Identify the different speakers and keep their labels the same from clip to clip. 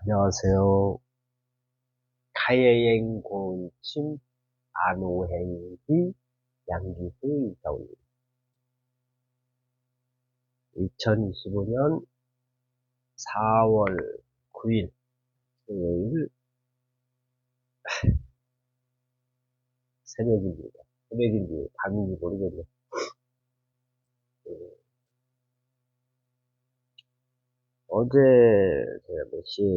Speaker 1: 안녕하세요. 가해행 고침 안오행기 양기수 이사입니다. 2025년 4월 9일 수요일 새벽입니다. 새벽인지 밤인지 모르겠네요. 어제 제가 몇 시에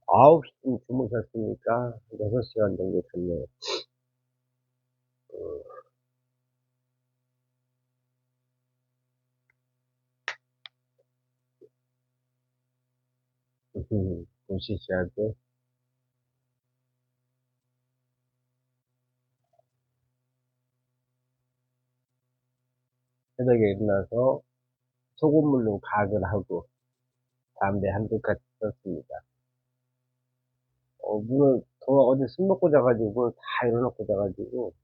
Speaker 1: 9시쯤 주무셨으니까 6시간 정도 됐네요. 보시시한테 새벽에 일어나서 소금물로 각을 하고 담배 한두 가지 썼습니다. 문을, 어제 술 먹고 자가지고, 다 일어나고 자가지고,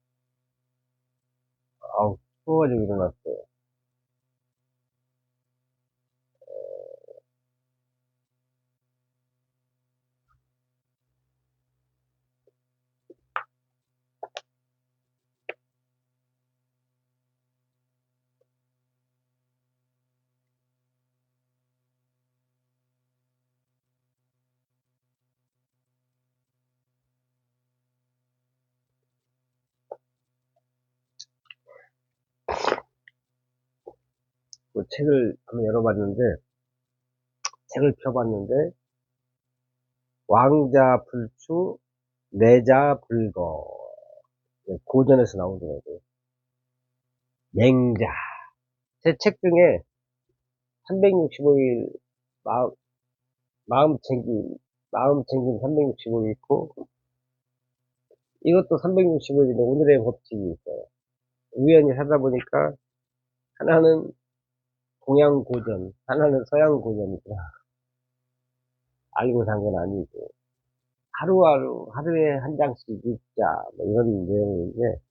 Speaker 1: 아우, 추워가지고 일어났어요. 그 책을 한번 열어봤는데, 책을 펴봤는데, 왕자 불추, 내자 불거. 고전에서 나오더라고요. 맹자. 제 책 중에 365일 마음, 마음 챙김, 마음 챙김 365일 있고, 이것도 365일인데 오늘의 법칙이 있어요. 우연히 하다 보니까, 하나는 동양 고전, 하나는 서양 고전이구나. 알고 산 건 아니고. 하루하루, 하루에 한 장씩 읽자, 뭐 이런 내용인데,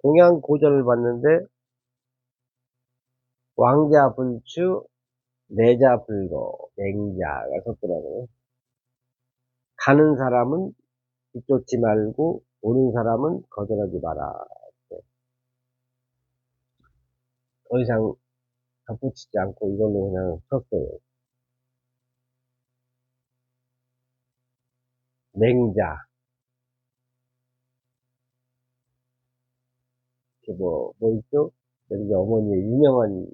Speaker 1: 동양 고전을 봤는데, 왕자 불추, 내자 불거, 맹자가 썼더라고요. 가는 사람은 뒤쫓지 말고, 오는 사람은 거절하지 마라. 더 이상 덧붙이지 않고 이걸로 그냥 썼어요. 맹자. 뭐 있죠? 여기 어머니의 유명한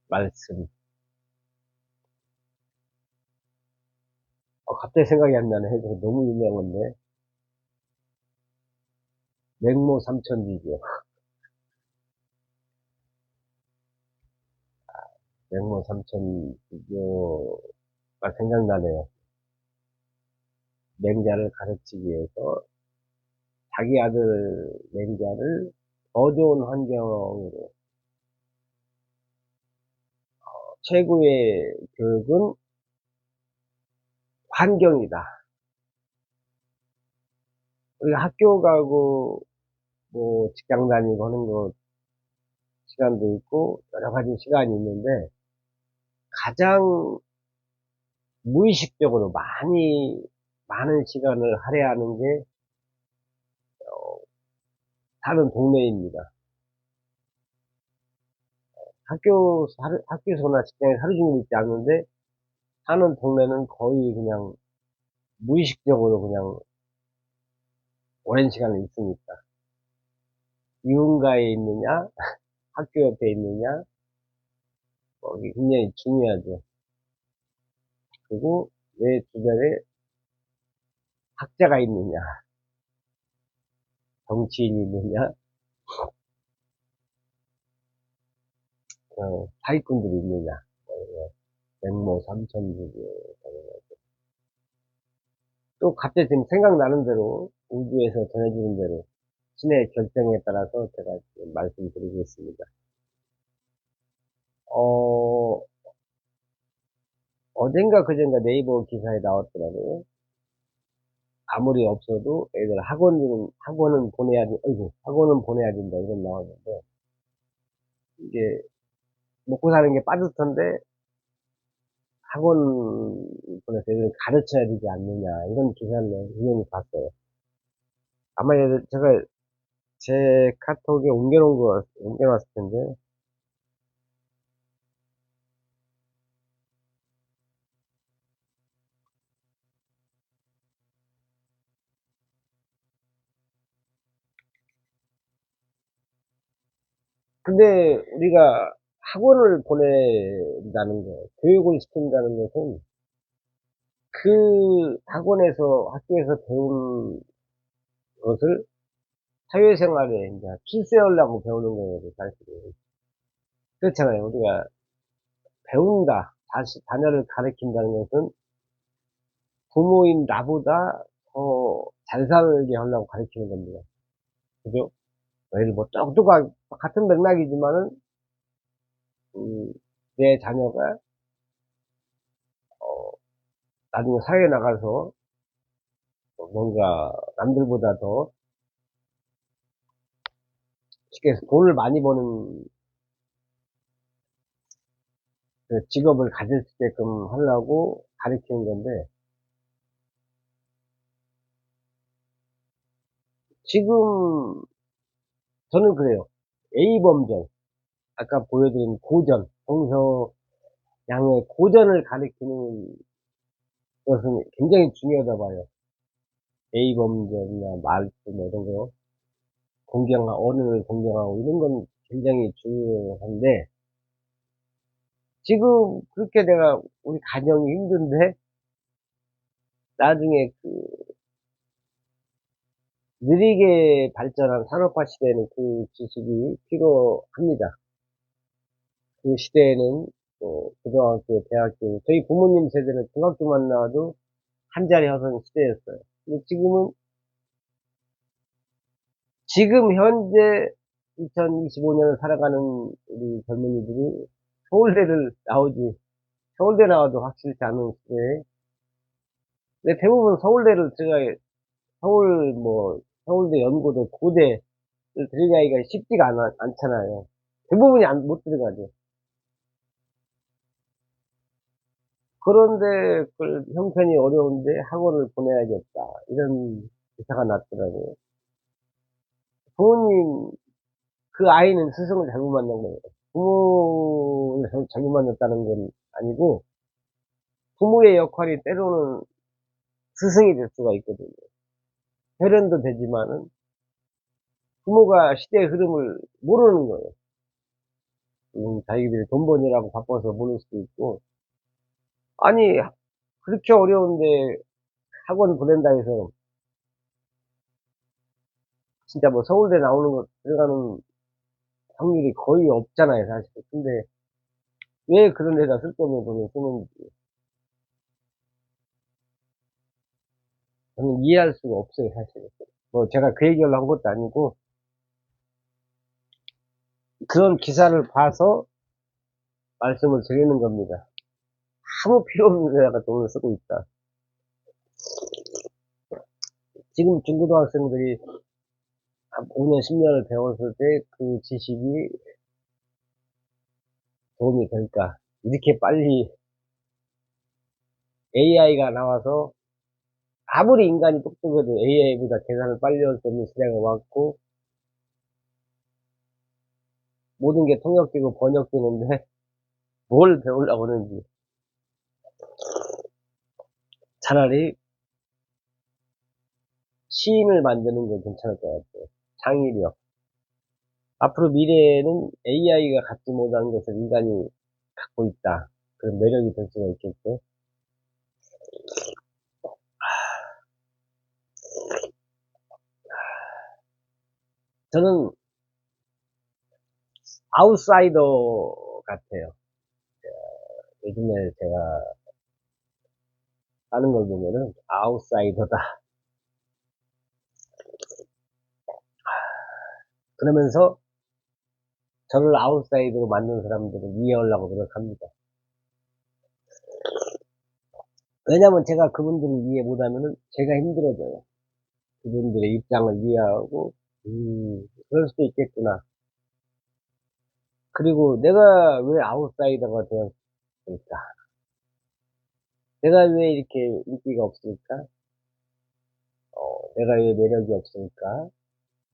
Speaker 1: 말씀. 갑자기 생각이 안 나네. 너무 유명한데. 맹모 삼천리죠. 맹모 삼천리교가 생각나네요. 맹자를 가르치기 위해서 자기 아들 맹자를 더 좋은 환경으로, 최고의 교육은 환경이다. 우리가 학교 가고 뭐 직장 다니고 하는 거 시간도 있고 여러 가지 시간이 있는데, 가장 무의식적으로 많은 시간을 할애하는 게 사는 동네입니다. 학교에서나 직장에 하루 종일 있지 않는데, 사는 동네는 거의 그냥 무의식적으로 그냥 오랜 시간을 있으니까. 이웃가에 있느냐, 학교 옆에 있느냐, 이게 굉장히 중요하죠. 그리고 내 주변에 학자가 있느냐, 정치인이 있느냐, 사기꾼들이 있느냐. 백모 삼천리고. 또 갑자기 지금 생각나는 대로 우주에서 전해주는 대로 신의 결정에 따라서 제가 지금 말씀드리겠습니다. 어젠가 그젠가 네이버 기사에 나왔더라고요. 아무리 없어도 애들 학원은 보내야 된다, 이런 나왔는데, 이게 먹고 사는 게 빠듯한데 학원 보내서 애들 가르쳐야 되지 않느냐, 이런 기사를 우연히 봤어요. 아마 제가 제 카톡에 옮겨놨을 텐데. 근데 우리가 학원을 보낸다는 거, 교육을 시킨다는 것은 그 학원에서, 학교에서 배운 것을 사회생활에 이제 출세하려고 배우는 거예요, 사실은. 그렇잖아요. 우리가 배운다, 자녀를 가르친다는 것은 부모인 나보다 더 잘 살게 하려고 가르치는 겁니다. 그죠? 예를 뭐, 같은 맥락이지만은, 내 자녀가, 어, 나중에 사회에 나가서 뭔가 남들보다 더 쉽게 해서 돈을 많이 버는 그 직업을 가질 수 있게끔 하려고 가르치는 건데, 지금 저는 그래요. A범전, 아까 보여드린 고전, 동서 양의 고전을 가리키는 것은 굉장히 중요하다 봐요. A범전이나 말투 뭐 이런 거, 언어를 공경하고 이런 건 굉장히 중요한데, 지금 그렇게 우리 가정이 힘든데, 나중에 느리게 발전한 산업화 시대에는 그 지식이 필요합니다. 그 시대에는 고등학교, 대학교, 저희 부모님 세대는 중학교만 나와도 한 자리 하던 시대였어요. 근데 지금 현재 2025년을 살아가는 우리 젊은이들이 서울대를 나오지, 서울대 나와도 확실치 않은 시대에, 근데 대부분 서울대를 서울대, 연고대, 고대를 들어가기가 쉽지가 않잖아요. 대부분이 못 들어가죠. 그런데 그 형편이 어려운데 학원을 보내야겠다, 이런 기사가 났더라고요. 부모님, 그 아이는 스승을 잘못 만난 거예요. 부모를 잘못 만났다는 건 아니고, 부모의 역할이 때로는 스승이 될 수가 있거든요. 혈연도 되지만은 부모가 시대의 흐름을 모르는 거예요. 자기들이 돈 버느라고 바빠서 모를 수도 있고, 아니, 그렇게 어려운데 학원 보낸다 해서 진짜 뭐 서울대 나오는 거 들어가는 확률이 거의 없잖아요, 사실. 근데 왜 그런 데다 쓸데없는 돈을 쓰는지 저는 이해할 수가 없어요, 사실. 뭐 제가 그 얘기를 한 것도 아니고, 그런 기사를 봐서 말씀을 드리는 겁니다. 아무 필요 없는 데다가 돈을 쓰고 있다. 지금 중고등학생들이 한 5년, 10년을 배웠을 때 그 지식이 도움이 될까? 이렇게 빨리 AI가 나와서, 아무리 인간이 똑똑해도 AI보다 계산을 빨리 할 수 없는 시대가 왔고, 모든 게 통역되고 번역되는데 뭘 배우려고 하는지. 차라리 시인을 만드는 게 괜찮을 것 같아요. 창의력. 앞으로 미래에는 AI가 갖지 못한 것을 인간이 갖고 있다, 그런 매력이 될 수가 있겠죠. 저는 아웃사이더 같아요. 요즘에 제가 하는 걸 보면은 아웃사이더다. 그러면서 저를 아웃사이더로 만든 사람들을 이해하려고 노력합니다. 왜냐면 제가 그분들을 이해 못하면은 제가 힘들어져요. 그분들의 입장을 이해하고, 그럴 수도 있겠구나. 그리고 내가 왜 아웃사이더가 되었을까? 내가 왜 이렇게 인기가 없을까? 내가 왜 매력이 없을까?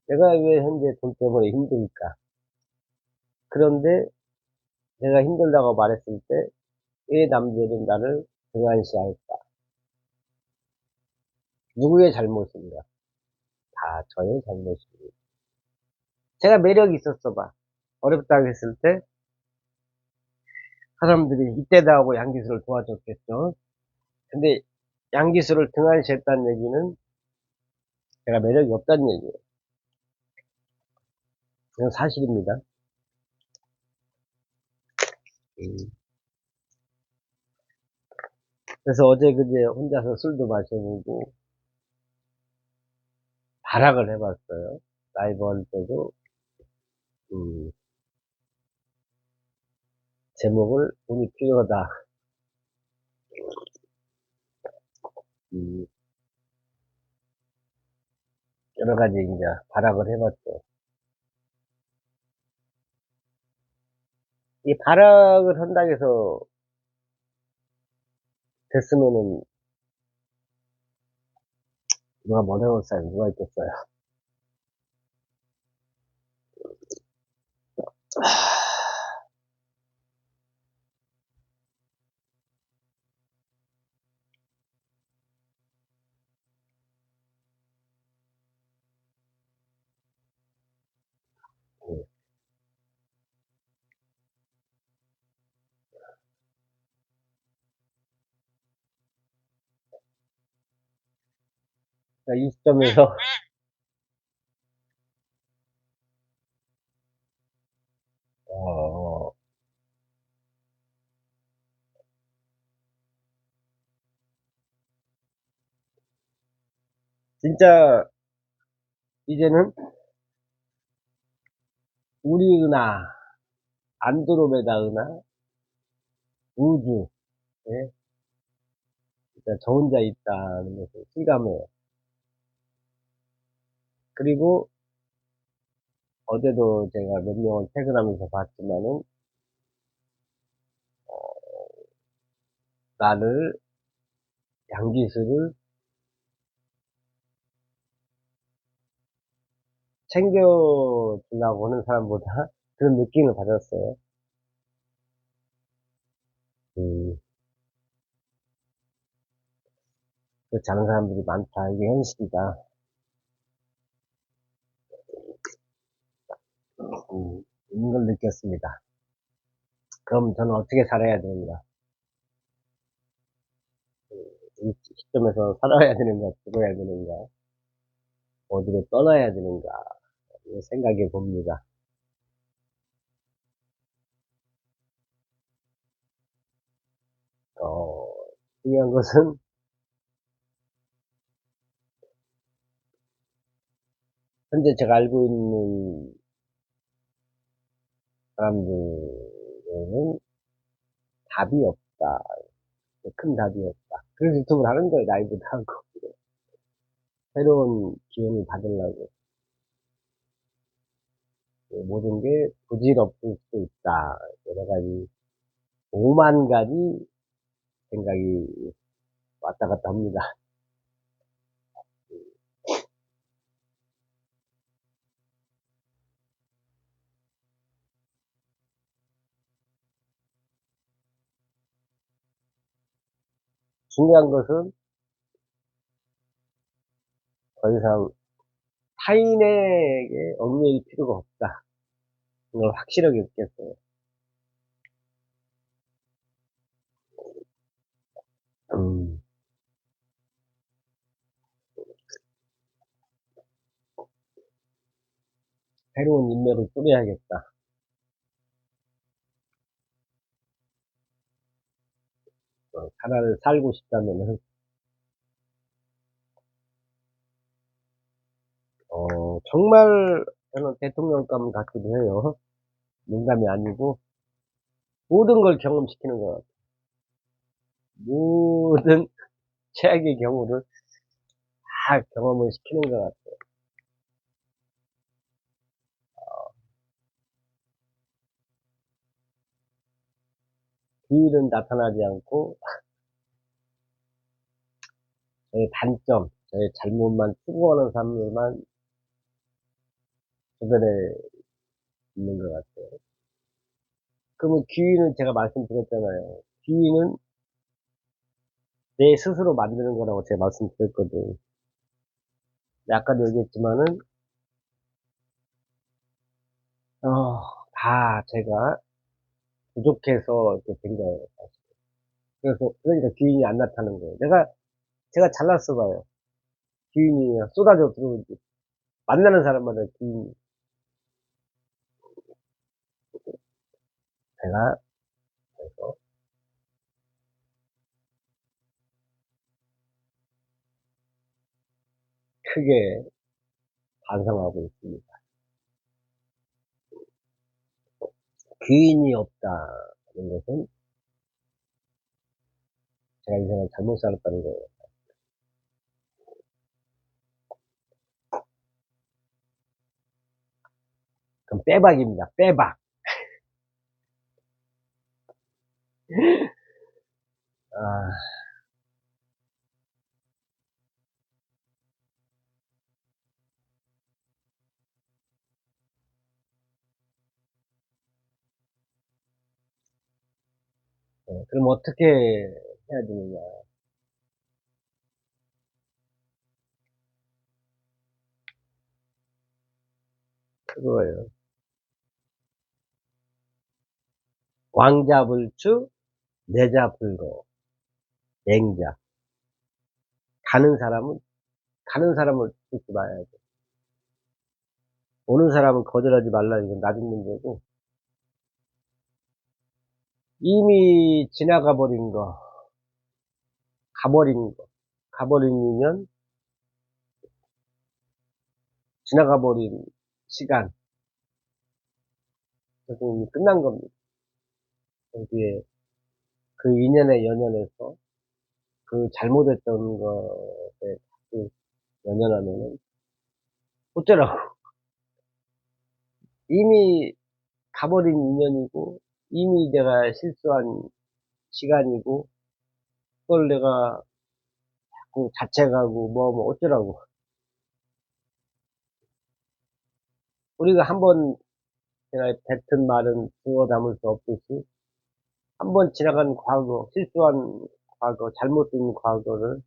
Speaker 1: 내가 왜 현재 돈 때문에 힘들까? 그런데 내가 힘들다고 말했을 때 왜 남들은 나를 등한시할까? 누구의 잘못인가? 다 저의 잘못입니다. 제가 매력이 있었어 봐. 어렵다고 했을 때 사람들이 이때다 하고 양기수를 도와줬겠죠. 근데 양기수를 등한시했다는 얘기는 제가 매력이 없다는 얘기예요. 그건 사실입니다. 음. 그래서 어제 그제 혼자서 술도 마셔보고 발악을 해봤어요. 라이브 할 때도 음, 제목을 돈이 필요하다. 음, 여러 가지 이제 발악을 해봤죠. 이 발악을 한다고 해서 됐으면은 누가 뭐라고 써요? 누가 있겠어요? 음, 그러니까 이 시점에서 어, 진짜 이제는 우리 은하, 안드로메다 은하, 우주, 예? 진짜 저 혼자 있다는 것을 실감해요. 그리고 어제도 제가 몇 명을 퇴근하면서 봤지만은 나를 양기수를 챙겨주려고 하는 사람보다 그런 느낌을 받았어요. 음, 그렇지 않은 사람들이 많다. 이게 현실이다. 이런 걸 느꼈습니다. 그럼 저는 어떻게 살아야 되는가? 이 시점에서 살아야 되는가, 죽어야 되는가, 어디로 떠나야 되는가, 생각해 봅니다. 어, 중요한 것은 현재 제가 알고 있는 사람들은 답이 없다. 큰 답이 없다. 그래서 유튜브를 하는 거예요. 라이브도 하고. 새로운 기운을 받으려고. 모든 게 부질없을 수도 있다. 여러 가지, 오만 가지 생각이 왔다 갔다 합니다. 중요한 것은 더 이상 타인에게 얽매일 필요가 없다. 이걸 확실하게 느꼈어요. 음, 새로운 인맥을 꾸려야겠다. 하나를 살고 싶다면은, 정말 저는 대통령감 같기도 해요. 농담이 아니고, 모든 걸 경험시키는 것 같아요. 모든 최악의 경우를 다 경험을 시키는 것 같아요. 기인은 나타나지 않고 저의 단점, 저의 잘못만 추구하는 사람들만 주변에 있는 것 같아요. 그러면 기인은 제가 말씀드렸잖아요. 기인은 내 스스로 만드는 거라고 제가 말씀드렸거든. 아까도 얘기했지만은, 다 제가 부족해서 이렇게 된 거예요. 그래서, 그러니까 기인이 안 나타나는 거예요. 제가 잘났어 봐요. 기인이 쏟아져 들어오지. 만나는 사람마다 기인이. 제가, 그래서, 크게 반성하고 있습니다. 기인이 없다는 것은 제가 인생을 잘못 살았다는 거예요. 그럼 빼박입니다. 빼박. 아, 그럼 어떻게 해야 되느냐. 그거예요. 왕자불추, 내자불거, 맹자. 가는 사람을 듣지 말아야 돼. 오는 사람은 거절하지 말라. 이건 낮은 문제고. 이미 지나가 버린 거, 가버린 거. 가버린 인연, 지나가 버린 시간. 그래서 이미 끝난 겁니다. 여기에 그 인연에 연연해서 그 잘못했던 것에 자꾸 연연하면은 어쩌라고. 이미 가버린 인연이고, 이미 내가 실수한 시간이고, 그걸 내가 자꾸 자책하고 뭐 어쩌라고. 우리가 한번 제가 뱉은 말은 주워 담을 수 없듯이, 한번 지나간 과거, 실수한 과거, 잘못된 과거를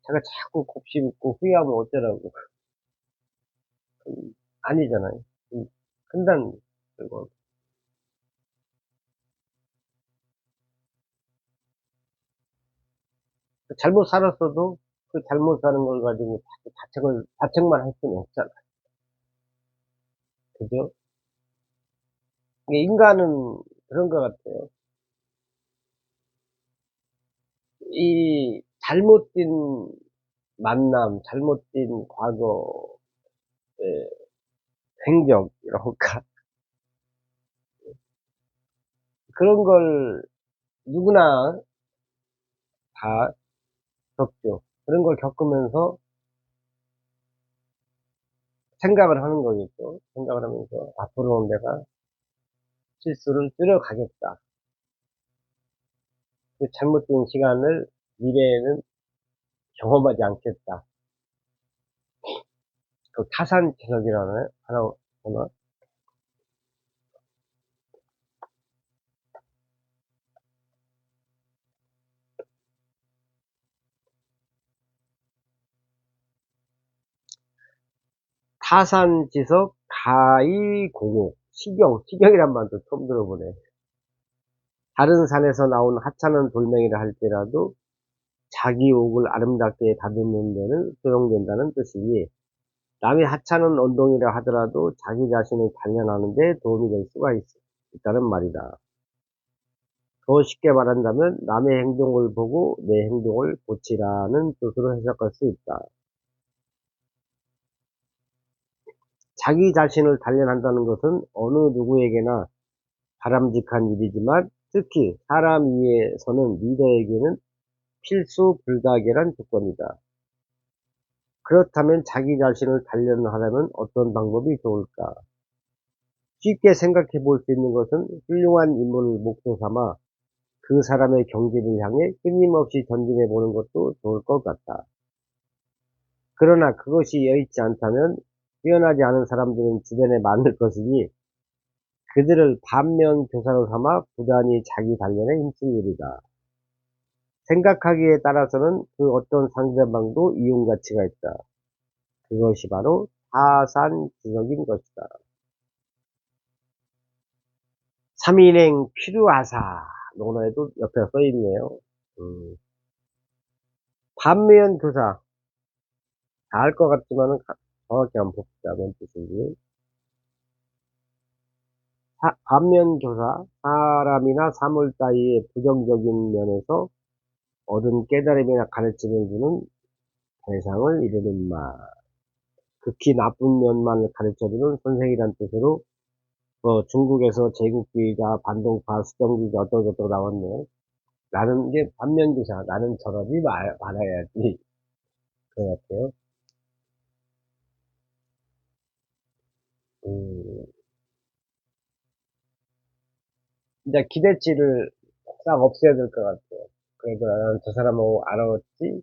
Speaker 1: 제가 자꾸 곱씹고 후회하면 어쩌라고. 아니잖아요. 큰단, 그거. 잘못 살았어도 그 잘못 사는 걸 가지고 자꾸 자책만 할 수는 없잖아. 그죠? 이게 인간은 그런 것 같아요. 이 잘못된 만남, 잘못된 과거의 행적이랄까. 그런 걸 누구나 다 겪죠. 그런 걸 겪으면서 생각을 하는 거겠죠. 생각을 하면서 앞으로는 내가 실수를 줄여가겠다. 그 잘못된 시간을 미래에는 경험하지 않겠다. 그 타산지석이라는 하나 보나? 타산지석 가이공옥 시경이란 말도 처음 들어보네. 다른 산에서 나온 하찮은 돌멩이를 할지라도 자기 옥을 아름답게 다듬는 데는 소용된다는 뜻이니, 남이 하찮은 언동이라 하더라도 자기 자신을 단련하는 데 도움이 될 수가 있다는 말이다. 더 쉽게 말한다면 남의 행동을 보고 내 행동을 고치라는 뜻으로 해석할 수 있다. 자기 자신을 단련한다는 것은 어느 누구에게나 바람직한 일이지만, 특히 사람 위에서는 리더에게는 필수 불가결한 조건이다. 그렇다면 자기 자신을 단련하려면 어떤 방법이 좋을까? 쉽게 생각해 볼 수 있는 것은 훌륭한 인물을 목표 삼아 그 사람의 경지를 향해 끊임없이 전진해 보는 것도 좋을 것 같다. 그러나 그것이 여의치 않다면 뛰어나지 않은 사람들은 주변에 많을 것이니 그들을 반면교사로 삼아 부단히 자기 단련에 힘쓸 일이다. 생각하기에 따라서는 그 어떤 상대방도 이용 가치가 있다. 그것이 바로 타산지석인 것이다. 3인행 필요하사. 논어에도 옆에 써있네요. 반면교사. 다 알 것 같지만은 정확히 한번 봅시다. 뭔 뜻인지. 반면교사. 사람이나 사물 따위의 부정적인 면에서 얻은 깨달음이나 가르침을 주는 대상을 이르는 말. 극히 나쁜 면만을 가르쳐주는 선생이란 뜻으로 중국에서 제국주의자, 반동파, 수정주의자 어떠고저떠고 나왔네요. 나는 이제 반면교사, 나는 저러지 말아야지. 그런 것 같아요. 음, 이제 기대치를 싹 없애야 될 것 같아요. 그래도 나는 저 사람하고 알아왔지,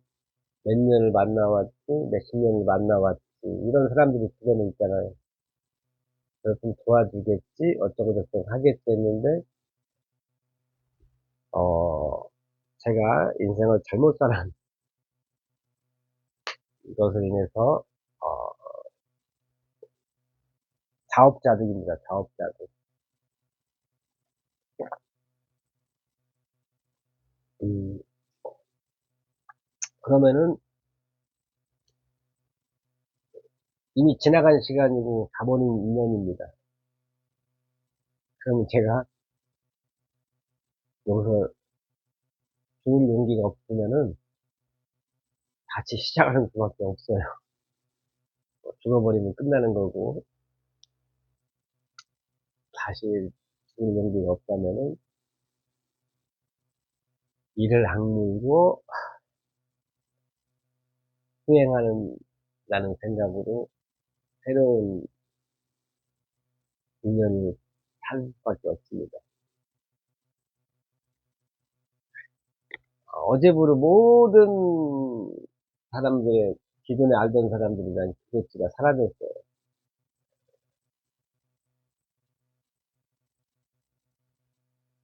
Speaker 1: 몇 년을 만나왔지, 몇십 년을 만나왔지, 이런 사람들이 주변에 있잖아요. 그래서 좀 도와주겠지, 어쩌고저쩌고 하겠지 했는데, 제가 인생을 잘못 살았 이것으로 인해서, 어, 자업자득입니다. 자업자득. 음, 그러면은 이미 지나간 시간이고 가버린 인연입니다. 그러면 제가 여기서 죽을 용기가 없으면은 다시 시작하는 수밖에 없어요. 죽어버리면 끝나는 거고, 다시 죽을 용기가 없다면은 이를 악물고 수행하는 라는 생각으로 새로운 인연을 살 수밖에 없습니다. 어제부로 모든 사람들의 기존에 알던 사람들에 대한 기대치가 사라졌어요.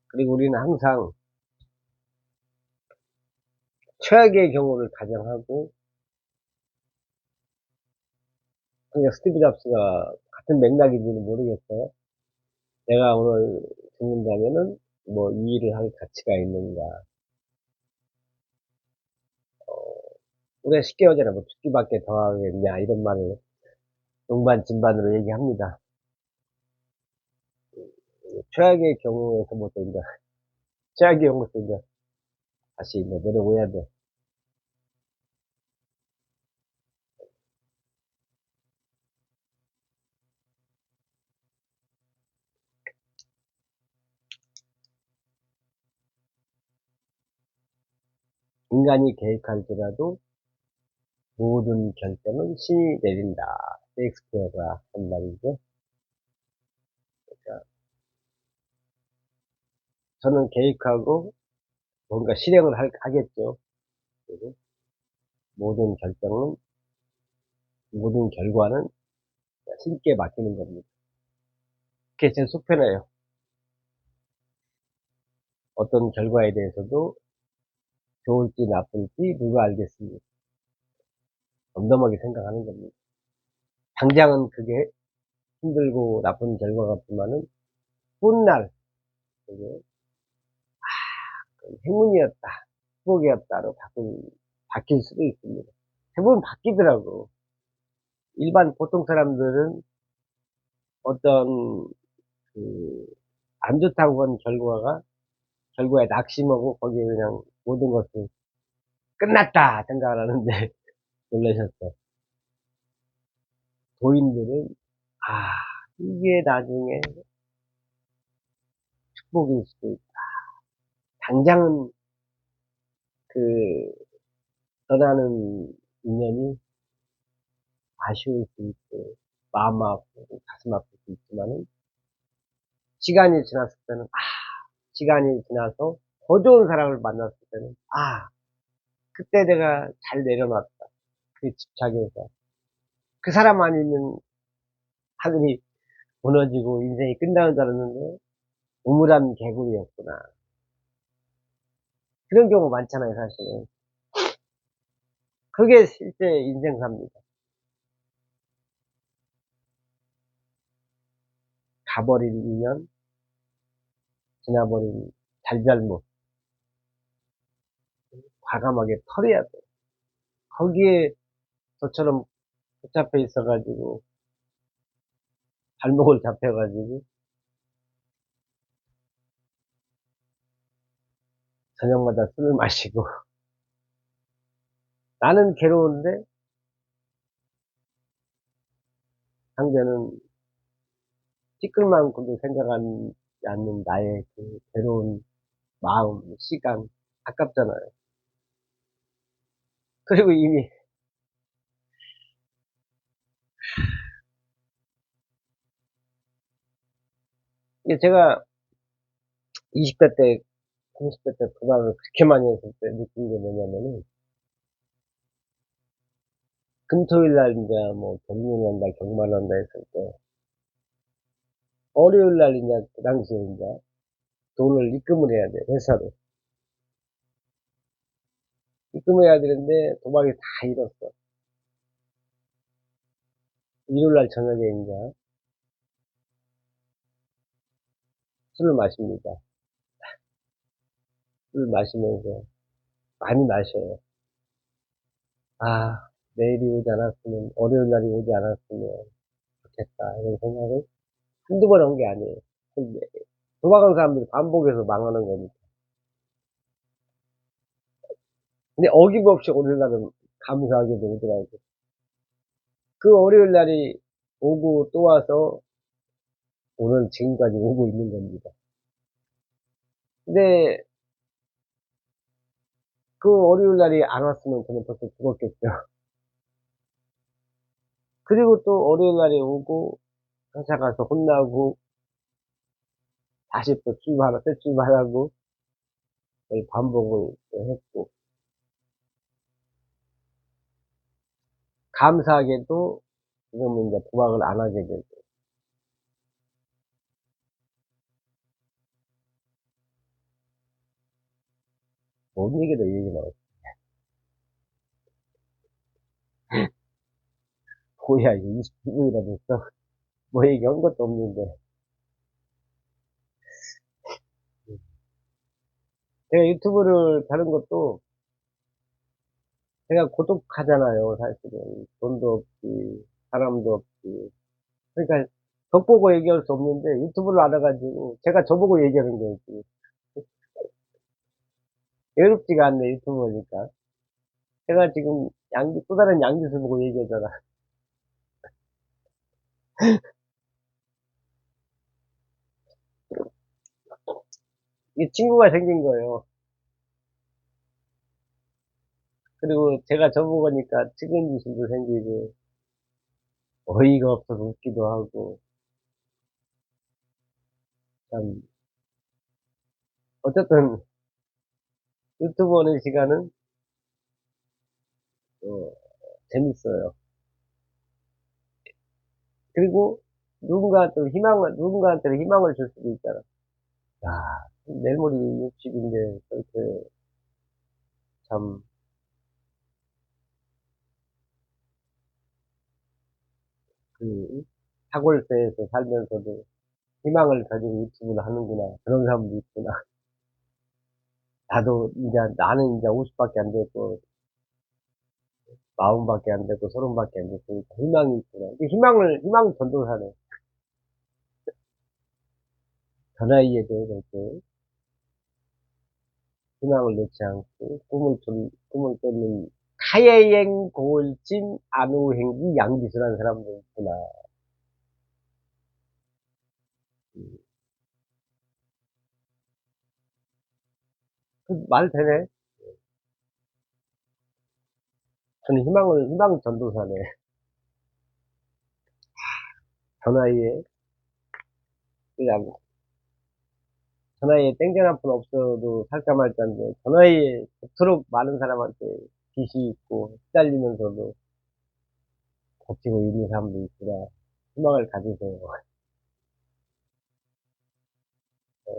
Speaker 1: 그리고 우리는 항상 최악의 경우를 가정하고, 그러니까 스티브 잡스가 같은 맥락인지는 모르겠어요. 내가 오늘 죽는다면은 뭐 이 일을 할 가치가 있는가. 우리가 쉽게 하잖아. 뭐 죽기밖에 더 하겠냐 이런 말을 동반진반으로 얘기합니다. 최악의 경우에서부터 이제 최악의 경우부터 이제 다시 이제 내려오야 돼. 인간이 계획할지라도 모든 결정은 신이 내린다. 셰익스피어가 한 말이죠. 그러니까 저는 계획하고 뭔가 실행을 하겠죠. 그리고 모든 결정은, 모든 결과는 신께 맡기는 겁니다. 그게 제일 속편해요. 어떤 결과에 대해서도 좋을지 나쁠지 누가 알겠습니까? 덤덤하게 생각하는 겁니다. 당장은 그게 힘들고 나쁜 결과 같지만은 훗날 그게 행운이었다, 축복이었다로 바뀔 수도 있습니다. 대부분 바뀌더라고. 일반 보통 사람들은 어떤 안 좋다고 한 결과에 낙심하고 거기에 그냥 모든 것을 끝났다 생각을 하는데 놀라셨어. 도인들은 아, 이게 나중에 축복일 수도 있다. 당장은 그 떠나는 인연이 아쉬울 수 있고 마음 아프고 가슴 아플 수 있지만은 시간이 지났을 때는 시간이 지나서 더 좋은 사람을 만났을 때는, 아, 그때 내가 잘 내려놨다. 그 집착에서. 그 사람 아니면 하늘이 무너지고 인생이 끝나는 줄 알았는데, 우물안 개구리였구나. 그런 경우 많잖아요, 사실은. 그게 실제 인생사입니다. 가버린 인연, 지나버린 잘잘못, 과감하게 털어야 돼. 거기에 저처럼 붙잡혀 있어가지고, 발목을 잡혀가지고, 저녁마다 술을 마시고, 나는 괴로운데, 상대는 티끌만큼도 생각하지 않는 나의 그 괴로운 마음, 시간, 아깝잖아요. 그리고 이미, 이게 제가 20대 때, 30대 때 도박을 그렇게 많이 했을 때 느낀 게 뭐냐면은, 금토일 날 이제 뭐 경륜한다, 경마한다 했을 때, 월요일 날 이제 그 당시에 이제 돈을 입금을 해야 돼, 회사로. 입금을 해야 되는데 도박이 다 잃었어. 일요일 날 저녁에 이제 술을 마십니다. 술 마시면서 많이 마셔요. 아, 내일이 오지 않았으면, 월요일 날이 오지 않았으면 좋겠다. 이런 생각을 한두 번 한 게 아니에요. 근데 도박하는 사람들이 반복해서 망하는 거니까. 근데 어김없이 월요일 날은 감사하게도 오더라고요. 그 월요일 날이 오고 또 와서 오늘 지금까지 오고 있는 겁니다. 근데 그 월요일 날이 안 왔으면 저는 벌써 죽었겠죠. 그리고 또 월요일 날이 오고 회사 가서 혼나고 다시 또 출발하고 새 출발하고 거의 반복을 또 했고, 감사하게도 지금은 이제 도박을 안 하게 되고, 뭔 얘기도 이 얘기 나왔어. 뭐야, 이게 29분이나 됐어. 뭐 얘기한 것도 없는데. 제가 유튜브를 다른 것도 제가 고독하잖아요, 사실은. 돈도 없지, 사람도 없지. 그러니까 덕보고 얘기할 수 없는데 유튜브를 알아가지고 제가 저보고 얘기하는 거지. 외롭지가 않네, 유튜브 보니까. 제가 지금 또 다른 양지수 보고 얘기하잖아. 이게 친구가 생긴 거예요. 그리고 제가 저보고니까 측은지심도 생기고, 어이가 없어서 웃기도 하고, 참, 어쨌든 유튜브 하는 시간은, 어, 재밌어요. 그리고 누군가한테는 희망을 줄 수도 있잖아. 야, 내일 모레 60인데, 그렇게, 참, 그, 사골세에서 살면서도 희망을 가지고 유튜브를 하는구나. 그런 사람도 있구나. 나는 이제 50밖에 안 됐고, 40밖에 안 됐고, 30밖에 안 됐으니까 희망이 있구나. 희망 전도사네. 저 나이에도 이렇게 희망을 놓지 않고, 꿈을 쫓는 카예행 고을진 안우행기 양비수라는 사람도 있구나. 음, 말 되네? 저는 희망 전도사네. 저 나이에, 그냥 저 나이에 땡전 한 푼 없어도 살까 말까인데, 저 나이에 그토록 많은 사람한테 빚이 있고, 시달리면서도 버티고 있는 사람도 있구나. 희망을 가지세요. 어,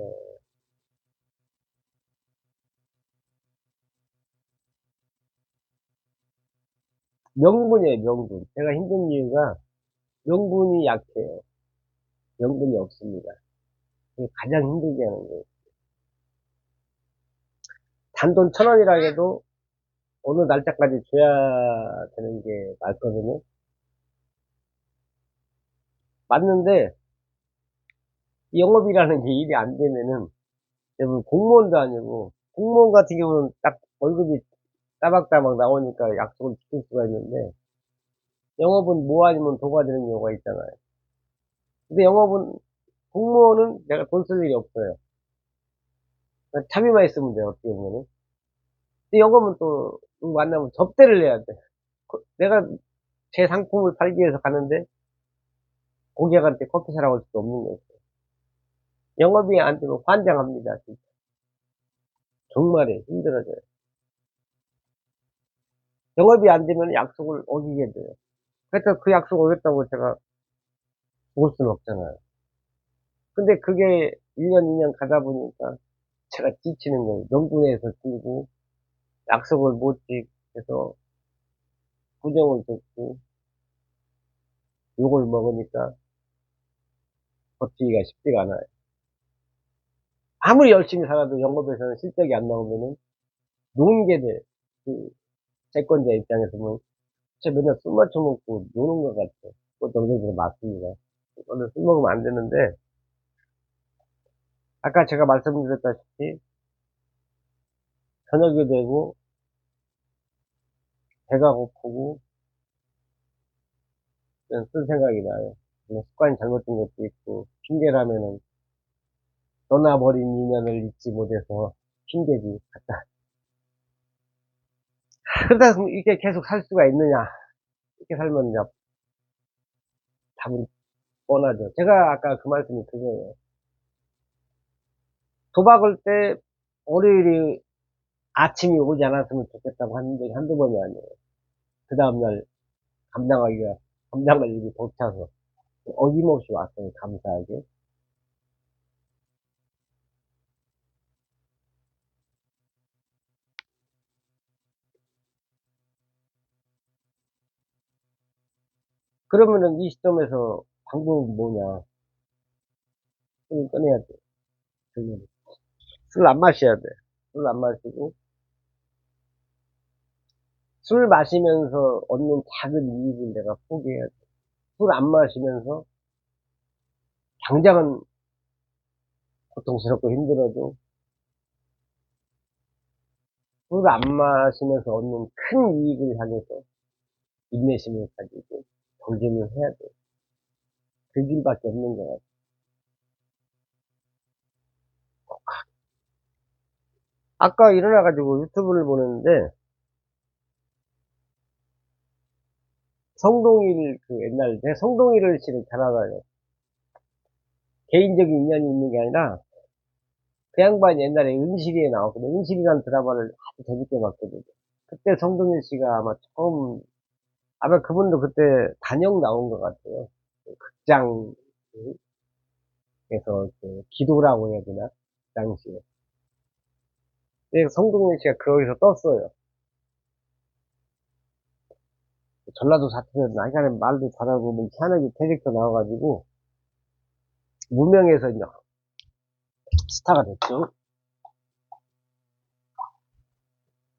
Speaker 1: 명분이에요, 명분. 제가 힘든 이유가 명분이 약해요. 명분이 없습니다. 그게 가장 힘들게 하는 거예요. 단돈 1,000원이라 해도 어느 날짜까지 줘야 되는 게 맞거든요. 맞는데, 영업이라는 게 일이 안 되면은, 대부분 공무원도 아니고, 공무원 같은 경우는 딱 월급이 따박따박 나오니까 약속을 지킬 수가 있는데, 영업은 뭐 아니면 도가 되는 경우가 있잖아요. 근데 영업은, 공무원은 내가 돈 쓸 일이 없어요. 그냥 차비만 있으면 돼요, 어떻게 보면은. 근데 영업은 또, 누구 만나면 접대를 해야 돼. 내가 제 상품을 팔기 위해서 가는데, 고객한테 커피 사라고 할 수도 없는 거예요. 영업이 안 되면 환장합니다, 진짜. 정말에 힘들어져요. 영업이 안 되면 약속을 어기게 돼요. 그래서 그 약속을 어겼다고 제가 죽을 수는 없잖아요. 근데 그게 1년, 2년 가다 보니까 제가 지치는 거예요. 명분에서 뛰고, 약속을 못 지켜서 부정을 듣고, 욕을 먹으니까 버티기가 쉽지가 않아요. 아무리 열심히 살아도 영업에서는 실적이 안 나오면은, 노는 게 돼. 그, 채권자 입장에서 뭐, 진짜 맨날 술 마셔먹고 노는 것 같아요. 그것도 어느 정도 맞습니다. 오늘 술 먹으면 안 되는데, 아까 제가 말씀드렸다시피, 저녁이 되고, 배가 고프고, 그냥 쓸 생각이 나요. 그냥 습관이 잘못된 것도 있고, 핑계라면은, 떠나버린 인연을 잊지 못해서, 핑계지. 그러다 보면 이렇게 계속 살 수가 있느냐. 이렇게 살면 이제 답은 뻔하죠. 제가 아까 그 말씀이 그거예요. 도박을 때, 월요일이 아침이 오지 않았으면 좋겠다고 하는 적이 한두 번이 아니에요. 그 다음날 감당하기가, 감당할 일이 벅차서. 어김없이 왔어요, 감사하게. 그러면은 이 시점에서 방법은 뭐냐. 술을 꺼내야 돼. 술 안 마셔야 돼. 술 안 마시고, 술 마시면서 얻는 작은 이익을 내가 포기해야 돼. 술 안 마시면서, 당장은 고통스럽고 힘들어도, 술 안 마시면서 얻는 큰 이익을 향해서 인내심을 가지고 경쟁을 해야 돼. 그 길밖에 없는 것 같아. 아까 일어나가지고 유튜브를 보는데, 성동일, 그 옛날, 내 성동일을 씨를 잘 알아요. 개인적인 인연이 있는 게 아니라, 그 양반이 옛날에 은실이에 나왔거든요. 은실이라는 드라마를 아주 재밌게 봤거든요. 그때 성동일 씨가 아마 처음, 아마 그분도 그때 단역 나온 것 같아요. 그 극장에서 그 기도라고 해야 되나? 그 당시에. 근데 성동일 씨가 거기서 떴어요. 전라도 사투리였나? 하여간에 말도 잘하고, 뭐, 희한하게 캐릭터 나와가지고, 무명에서 이제 스타가 됐죠.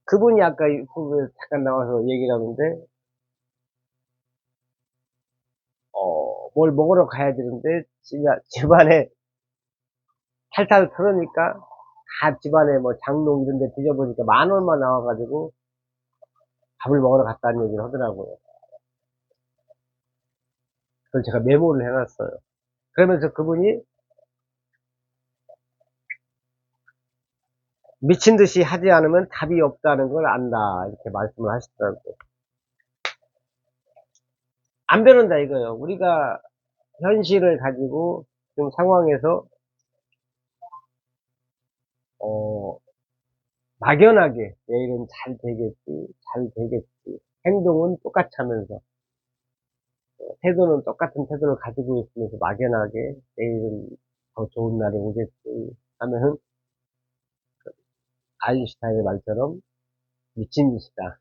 Speaker 1: 그분이 아까 유튜브에 잠깐 나와서 얘기를 하는데, 뭘 먹으러 가야 되는데, 집안에 탈탈 털으니까, 다 집안에 뭐 장롱 이런 데 뒤져보니까 10,000원만 나와가지고, 밥을 먹으러 갔다는 얘기를 하더라고요. 그걸 제가 메모를 해놨어요. 그러면서 그분이 미친 듯이 하지 않으면 답이 없다는 걸 안다. 이렇게 말씀을 하시더라고요. 안 변한다 이거예요. 우리가 현실을 가지고 지금 상황에서 어, 막연하게 내일은 잘 되겠지, 잘 되겠지. 행동은 똑같이 하면서, 태도는 똑같은 태도를 가지고 있으면서 막연하게 내일은 더 좋은 날이 오겠지 하면은 아인슈타인의 말처럼 미친 짓이다.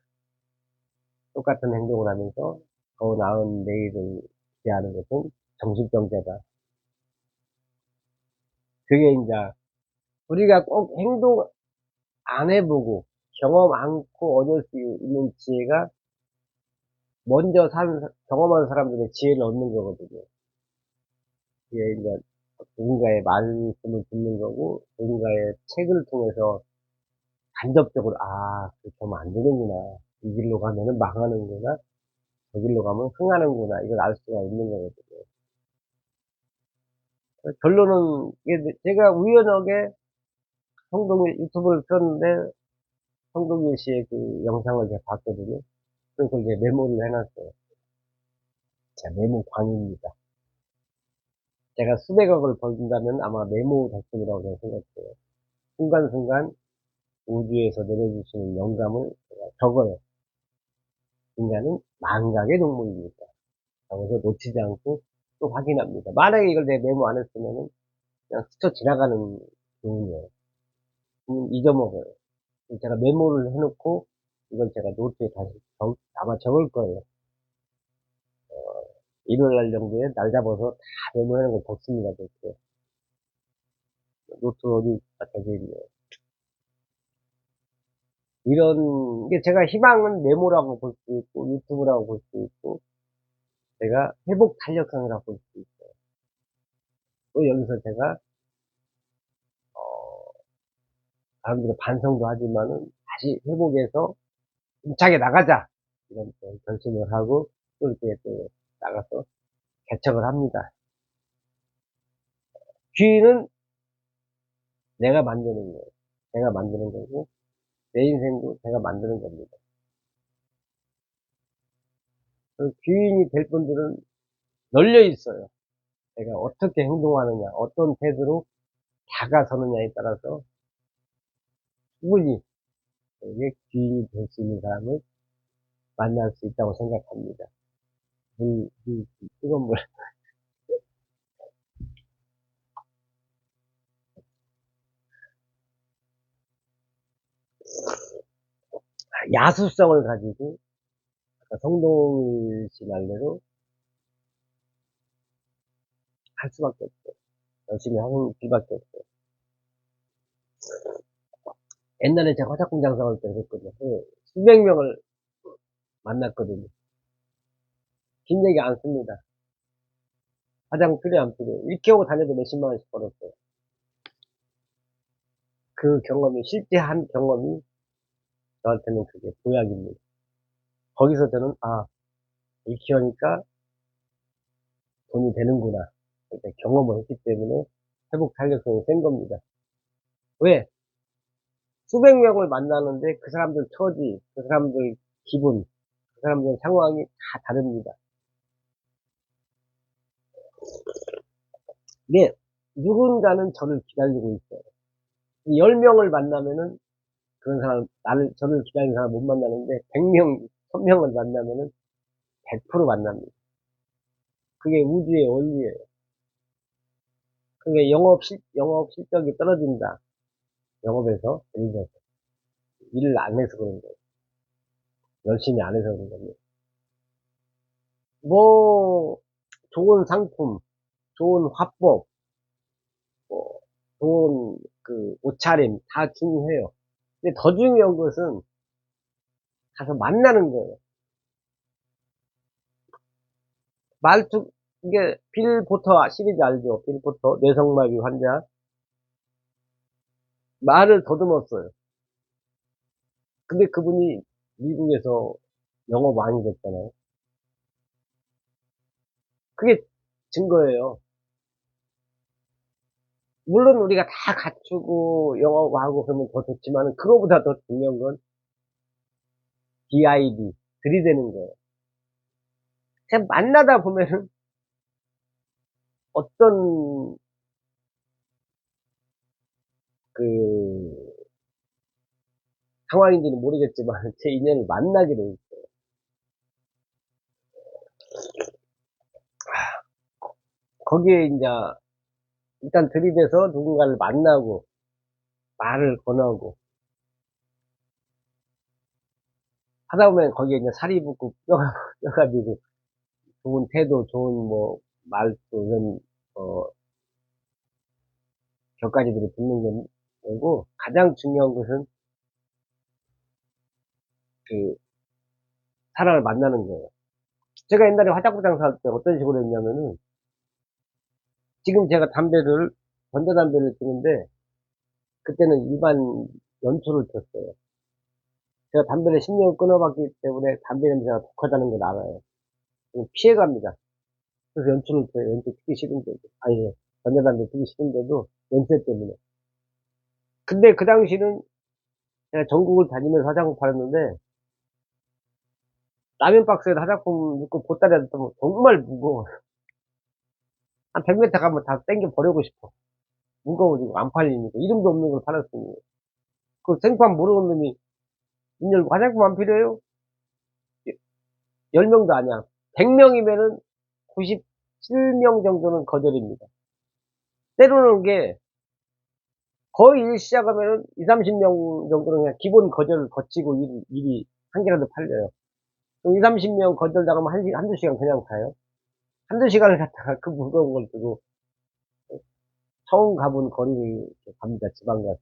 Speaker 1: 똑같은 행동을 하면서 더 나은 내일을 기대하는 것은 정신병자다. 그게 이제 우리가 꼭 행동 안 해보고 경험 않고 얻을 수 있는 지혜가 먼저 경험한 사람들의 지혜를 얻는 거거든요. 그게 이제 누군가의 말씀을 듣는 거고 누군가의 책을 통해서 간접적으로 그렇게 하면 안 되는구나. 이 길로 가면은 망하는구나. 저 길로 가면 흥하는구나. 이걸 알 수가 있는 거거든요. 결론은 이게 제가 우연하게 성동일 유튜브를 틀었는데 성동일 씨의 그 영상을 제가 봤거든요. 그래서 이제 메모를 해놨어요. 제 메모 광입니다. 제가 수백억을 벌린다면 아마 메모 덕분이라고 저는 생각해요. 순간순간 우주에서 내려주시는 영감을 제가 적어요. 인간은 망각의 동물입니다. 그래서 놓치지 않고 또 확인합니다. 만약에 이걸 내 메모 안 했으면은 그냥 스쳐 지나가는 부분이에요. 잊어먹어요. 제가 메모를 해놓고 이걸 제가 노트에 다시 아마 적을 거예요. 일요일 날 정도에 날 잡아서 다 메모하는 걸 적습니다. 그렇게. 노트 어디 적혀 있네요. 이런 게 제가 희망은 메모라고 볼 수 있고 유튜브라고 볼 수 있고 제가 회복 탄력성이라고 볼 수 있어요. 또 여기서 제가 사람들이 반성도 하지만은 다시 회복해서 힘차게 나가자 이런 또 결심을 하고 또 이렇게 또 나가서 개척을 합니다. 귀는 내가 만드는 거예요. 제가 만드는 거고 내 인생도 제가 만드는 겁니다. 그 귀인이 될 분들은 널려 있어요. 제가 어떻게 행동하느냐, 어떤 태도로 다가서느냐에 따라서 충분히 이게 귀인이 될 수 있는 사람을 만날 수 있다고 생각합니다. 뜨거운 물. 야수성을 가지고, 아까 성동일 씨 말대로 할 수밖에 없어요. 열심히 하는 길밖에 없어요. 옛날에 제가 화장품 장사할 때 그랬거든요. 수백 명을 만났거든요. 긴 얘기 안 씁니다. 화장 필요 안 필요. 이렇게 하고 다녀도 몇십만 원씩 벌었어요. 그 경험이, 실제 한 경험이 저한테는 그게 보약입니다. 거기서 저는, 이렇게 하니까 돈이 되는구나. 그러니까 경험을 했기 때문에 회복 탄력성이 센 겁니다. 왜? 수백 명을 만나는데 그 사람들 처지, 그 사람들 기분, 그 사람들 상황이 다 다릅니다. 이게 누군가는 저를 기다리고 있어요. 10명을 만나면은 그런 사람, 저를 기다리는 사람 못 만나는데 100명, 1000명을 만나면은 100% 만납니다. 그게 우주의 원리예요. 그게 영업 실적이 떨어진다. 영업에서, 예를 들어서. 일을 안 해서 그런 거예요. 열심히 안 해서 그런 겁니다. 뭐, 좋은 상품, 좋은 화법, 뭐, 좋은 옷차림 다 중요해요. 근데 더 중요한 것은 가서 만나는 거예요. 말투, 이게 빌 포터 시리즈 알죠? 빌 포터, 뇌성마비 환자. 말을 더듬었어요. 근데 그분이 미국에서 영업 왕이 됐잖아요. 그게 증거예요. 물론 우리가 다 갖추고 영업하고 그러면 더 좋지만 그거보다 더 중요한 건 DID, 들이대는 거예요. 그냥 만나다 보면은 어떤 그 상황인지는 모르겠지만 제 인연을 만나게 돼 있어요. 거기에 인제 일단 들이대서 누군가를 만나고 말을 권하고 하다 보면 거기에 인제 살이 붙고 뼈가 뼈가 지고 좋은 태도, 좋은 뭐 말투 이런 어 격가지들이 붙는 거고, 가장 중요한 것은 그 사람을 만나는 거예요. 제가 옛날에 화장품 장사할 때 어떤 식으로 했냐면은, 지금 제가 담배를 전자담배를 피우는데 그때는 일반 연초를 폈어요. 제가 담배를 10년 끊어 봤기 때문에 담배 냄새가 독하다는 걸 알아요. 그래서 피해 갑니다. 그래서 연초를 펴요. 연초 피기 싫은데도. 아니, 전자담배 피기 싫은데도 연세 때문에. 근데 그 당시는 제가 전국을 다니면서 화장품 팔았는데, 라면 박스에 화장품 넣고 보따리에 넣으면 정말 무거워요. 한 100m 가면 다 땡겨 버리고 싶어. 무거워지고 안 팔리니까. 이름도 없는 걸 팔았으니. 그 생판 모르는 놈이 문 열고 "화장품 안 필요해요?" 10명도 아니야. 100명이면은 97명 정도는 거절입니다. 때로는 게 거의 일 시작하면은 20-30명 정도는 그냥 기본 거절을 거치고 일이 한 개라도 팔려요. 그럼 20-30명 거절당하면 한두 시간 그냥 가요. 한두 시간을 갖다가 그 무거운 걸 들고 처음 가본 거리를 이렇게 갑니다, 지방 가서.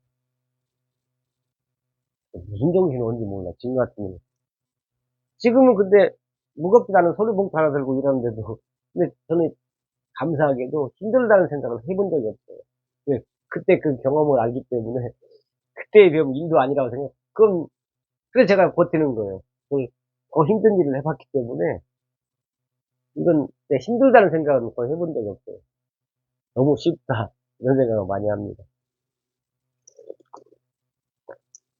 Speaker 1: 무슨 정신이 온지 몰라, 지금 같으면. 지금은 근데 무겁지도 않은 소리봉투 하나 들고 일하는데도, 근데 저는 감사하게도 힘들다는 생각을 해본 적이 없어요. 왜? 그때 그 경험을 알기 때문에 그때에 비하면 일도 아니라고 그래서 제가 버티는 거예요. 더 힘든 일을 해 봤기 때문에 이건 힘들다는 생각은 거의 해본 적이 없어요. '너무 쉽다.' 이런 생각을 많이 합니다.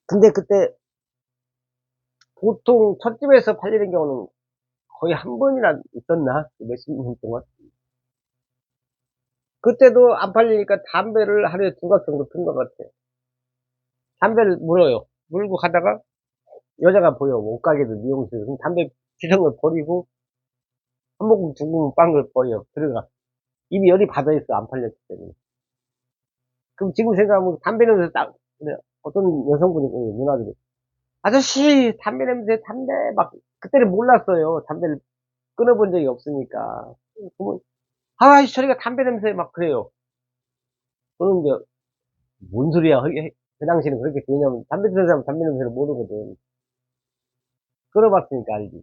Speaker 1: 근데 그때 보통 첫 집에서 팔리는 경우는 거의 한 번이나 있었나? 그 몇십 년 동안. 그때도 안 팔리니까 담배를 하루에 2각 정도 핀 것 같아요. 담배를 물어요. 물고 가다가 여자가 보여. 뭐 옷가게든 미용실. 그럼 담배 피던 걸 버리고 한 모금 두 모금 빤 걸 버려. 들어가. 입이 열이 받아 있어, 안 팔렸기 때문에. 그럼 지금 생각하면 담배 냄새 딱, 그래, 어떤 여성분이, 누나들이 "아저씨, 담배 냄새, 담배." 막, 그때는 몰랐어요. 담배를 끊어본 적이 없으니까. 그러면 "아이, 저리가 담배 냄새." 막 그래요. 저는 인제 뭔 소리야. 그 당시에는 그렇겠지. 왜냐면 담배 피우는 사람은 담배 냄새를 모르거든. 끊어 봤으니까 알지.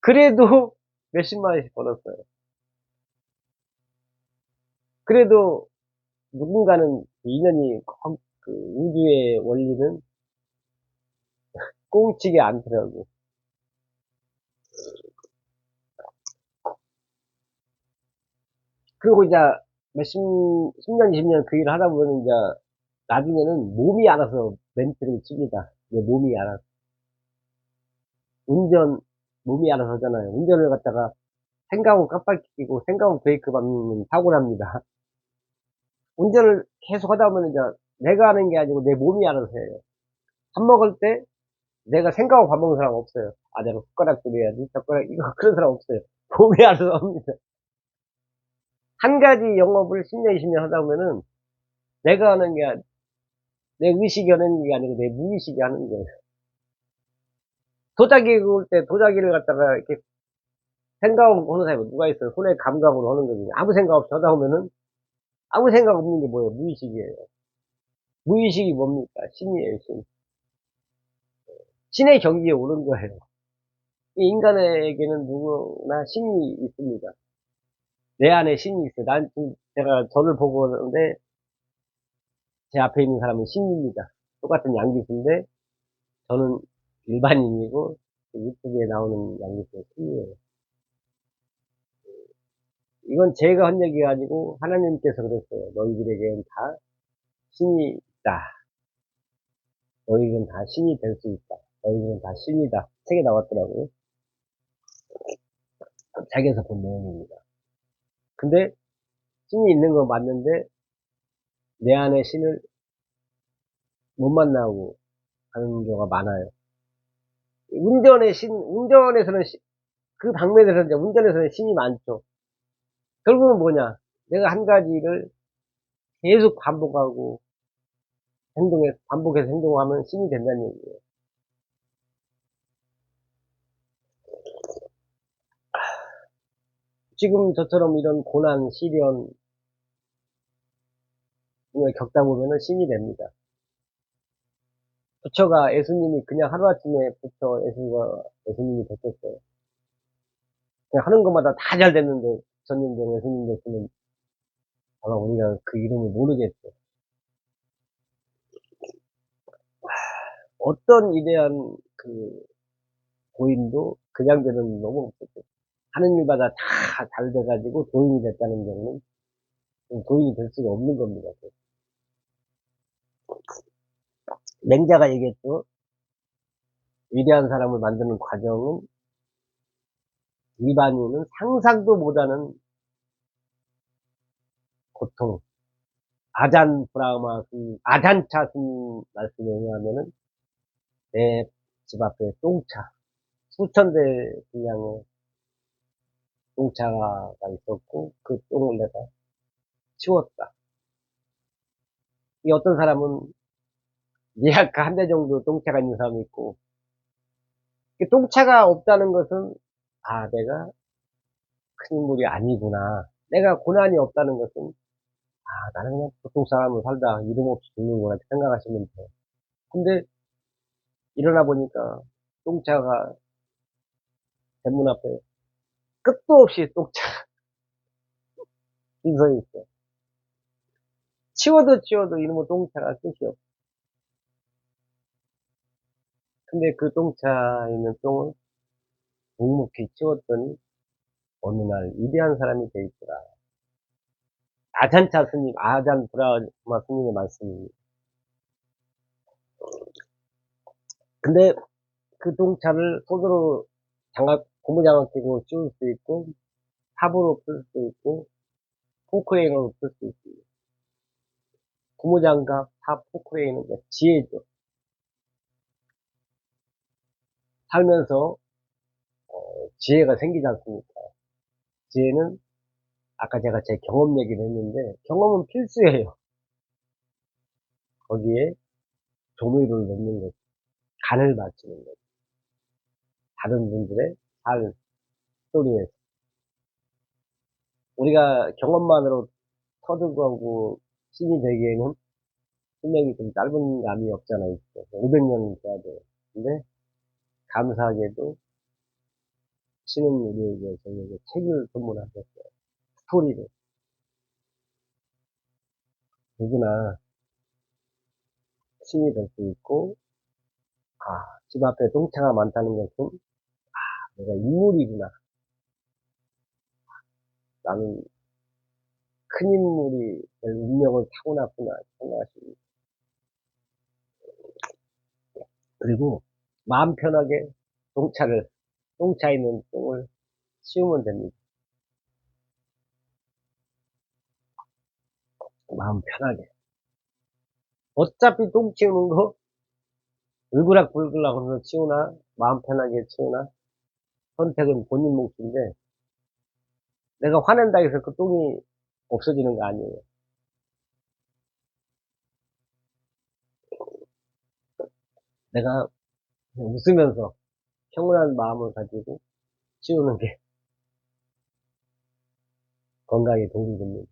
Speaker 1: 그래도 몇십만 원씩 벌었어요. 그래도 누군가는 인연이 그 우주의 원리는 꽁치게 않더라고. 그리고 이제 몇십 10년 20년 그 일을 하다 보면 인제 나중에는 몸이 알아서 멘트를 칩니다. 내 몸이 알아서. 운전 몸이 알아서 하잖아요. 운전을 갖다가 생각하고 깜빡이 켜고 생각하고 브레이크 밟으면 사고 납니다. 운전을 계속 하다 보면 인제 내가 하는 게 아니고 내 몸이 알아서 해요. 밥 먹을 때 내가 생각하고 밥 먹는 사람 없어요. '아, 내가 숟가락 들여야지. 젓가락' 이거 그런 사람 없어요. 몸이 알아서 합니다. 한 가지 영업을 10년 20년 하다 보면은 내가 하는 게 내 의식이 하는 게 아니고 내 무의식이 하는 거예요. 도자기 구울 때 도자기를 갖다가 이렇게 생각하고 하는 사람이 누가 있어요. 손의 감각으로 하는 거지. 아무 생각 없이 하다 보면은 아무 생각 없는 게 뭐예요? 무의식이에요. 무의식이 뭡니까? 신이에요, 신. 신의 경지에 오른 거예요. 이 인간에게는 누구나 신이 있습니다. 내 안에 신이 있어요. 지금 제가 저를 보고 오는데 제 앞에 있는 사람은 신입니다. 똑같은 양귀수인데 저는 일반인이고 유튜브에 나오는 양귀수는 신이에요. 이건 제가 한 얘기가 아니고 하나님께서 그랬어요. "너희들에게는 다 신이 있다. 너희들은 다 신이 될 수 있다. 너희들은 다 신이다." 책에 나왔더라고요. 책에서 본 내용입니다. 근데 신이 있는 건 맞는데 내 안의 신을 못 만나고 가는 경우가 많아요. 운전에서는, 그 방면에서 이제 운전에서는 신이 많죠. 결국은 뭐냐? 내가 한 가지를 계속 반복해서 행동하면 신이 된다는 얘기예요. 지금 저처럼 이런 고난, 시련, 을 겪다 보면은 신이 됩니다. 부처가 예수님이 그냥 하루아침에 예수님이 됐겠어요. 그냥 하는 것마다 다 잘 됐는데, 부처님도 예수님 됐으면 아마 우리가 그 이름을 모르겠죠. 어떤 위대한 그 고인도 그냥 되는 너무 없었죠. 하는 일마다 다 잘 돼가지고 도인이 됐다는 경우는 도인이 될 수가 없는 겁니다. 맹자가 얘기했죠. 위대한 사람을 만드는 과정은 일반인은 상상도 못하는 고통. 아잔차 스님 말씀에 의하면은 내 집 앞에 똥차, 수천 대 분량의 똥차가 있었고 그 똥을 내가 치웠다. 이 어떤 사람은 예약가 한 대 정도 똥차가 있는 사람이 있고, 똥차가 없다는 것은 내가 큰 인물이 아니구나. 내가 고난이 없다는 것은 나는 그냥 보통 사람으로 살다 이름 없이 죽는구나 이렇게 생각하시면 돼요. 근데 일어나 보니까 똥차가 대문 앞에 끝도 없이 똥차 줄 서 있어. 치워도 이놈의 똥차가 끝이 없어. 근데 그 똥차에 있는 똥을 묵묵히 치웠더니 어느 날 위대한 사람이 돼 있더라. 아잔차 스님, 아잔 브라마 스님의 말씀입니다. 근데 그 똥차를 손으로 고무장갑 끼고 치울 수 있고, 삽으로 풀 수 있고, 포크레인으로 풀 수 있습니다. 고무장갑, 삽, 포크레인은 지혜죠. 살면서 지혜가 생기지 않습니까? 지혜는 아까 제가 제 경험 얘기를 했는데 경험은 필수예요. 거기에 조미료를 넣는 것, 간을 맞추는 것. 다른 분들의 삶, 스토리에서. 우리가 경험만으로 터득하고 신이 되기에는 수명이 좀 짧은 감이 없잖아요. 500년은 돼야 돼요. 근데 감사하게도 신은 우리에게 저에게 책을 선물하셨어요. 스토리를. 누구나 신이 될 수 있고, 집 앞에 똥차가 많다는 것은, 내가 인물이구나. 나는 큰 인물이 될 운명을 타고났구나. 생각하십니다. 그리고 마음 편하게 똥차 있는 똥을 치우면 됩니다. 마음 편하게. 어차피 똥 치우는 거, 울그락불그락 하면서 치우나, 마음 편하게 치우나, 선택은 본인 몫인데, 내가 화낸다 해서 그 똥이 없어지는 거 아니에요. 내가 그냥 웃으면서 평온한 마음을 가지고 치우는 게 건강에 도움이 됩니다.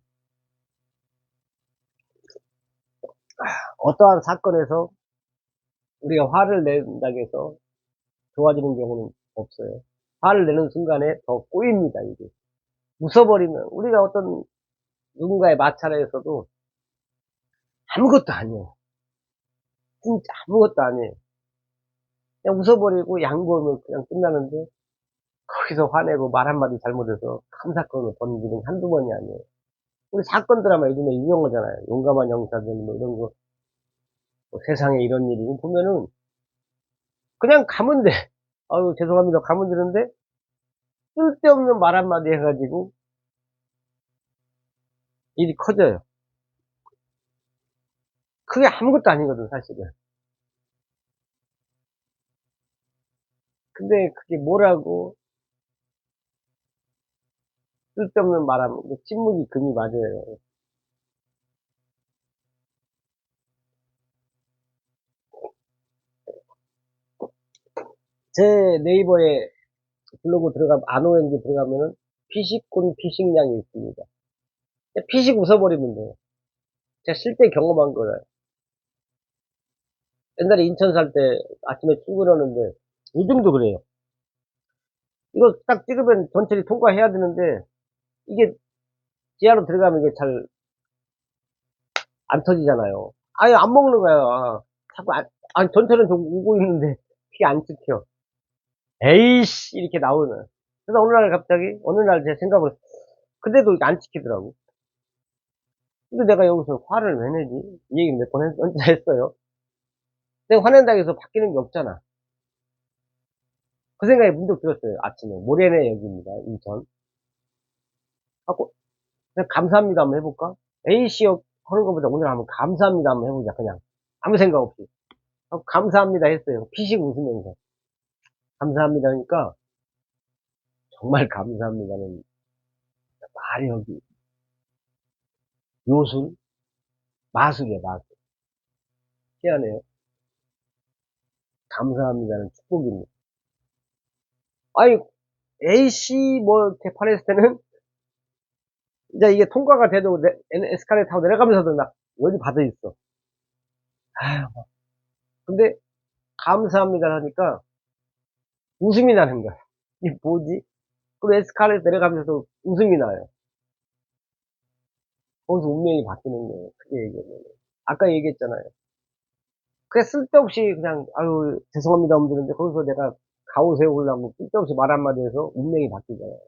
Speaker 1: 어떠한 사건에서 우리가 화를 낸다고 해서 좋아지는 경우는 없어요. 화를 내는 순간에 더 꼬입니다, 이게. 웃어버리면, 우리가 어떤 누군가의 마찰에서도 아무것도 아니에요. 진짜 아무것도 아니에요. 그냥 웃어버리고 양보하면 그냥 끝나는데, 거기서 화내고 말 한마디 잘못해서 큰 사건을 벌인 일은 한두 번이 아니에요. 우리 사건 드라마 요즘에 유명하잖아요. 용감한 영사들 뭐 이런 거, 뭐 세상에 이런 일이 보면은 그냥 가면 돼. 아유, 죄송합니다. 가면 되는데, 쓸데없는 말 한마디 해가지고 일이 커져요. 그게 아무것도 아니거든, 사실은. 근데 그게 뭐라고 쓸데없는 말하면 침묵이 금이 맞아요. 제 네이버에 블로그 들어가면, 안오엔지 들어가면은 피식꾼 피식량이 있습니다. 피식 웃어버리면 돼요. 제가 실제 경험한 거예요. 옛날에 인천 살 때 아침에 출근하는데 요즘도 그래요. 이거 딱 찍으면 전철이 통과해야 되는데 이게 지하로 들어가면 이게 잘 안 터지잖아요. 아예 안 먹는 거야. 자꾸 아니 전철은 좀 오고 있는데 그게 안 찍혀. 에이씨 이렇게 나오는. 그래서 어느 날 갑자기 어느 날 제 생각을 근데도 안 찍히더라고. 근데 내가 여기서 화를 왜 내지? 이 얘기 몇 번 했어요. 내가 화낸다고 해서 바뀌는 게 없잖아. 그 생각이 문득 들었어요. 아침에 모래내역입니다. 인천. 하고 그냥 감사합니다 한번 해볼까? A씨역 하는 것보다 오늘 한번 감사합니다 한번 해보자. 그냥 아무 생각 없이 하고 감사합니다 했어요. 피식 웃으면서 감사합니다 하니까 정말 감사합니다는 말이 여기 요술 마술이야 마술. 희한해요. 감사합니다는 축복입니다. 아니 A씨 뭐 개판했을 때는 이제 이게 통과가 돼도 에스카레이터 타고 내려가면서도 막 열이 받아 있어. 아휴, 근데 감사합니다 하니까 웃음이 나는 거야. 이게 뭐지? 그리고 에스카레이터 내려가면서도 웃음이 나요. 거기서 운명이 바뀌는 거예요. 크게 얘기하면. 아까 얘기했잖아요. 그냥 쓸데없이 그냥, 아유, 죄송합니다. 하면 되는데, 거기서 내가 가오세우려고 쓸데없이 말 한마디 해서 운명이 바뀌잖아요.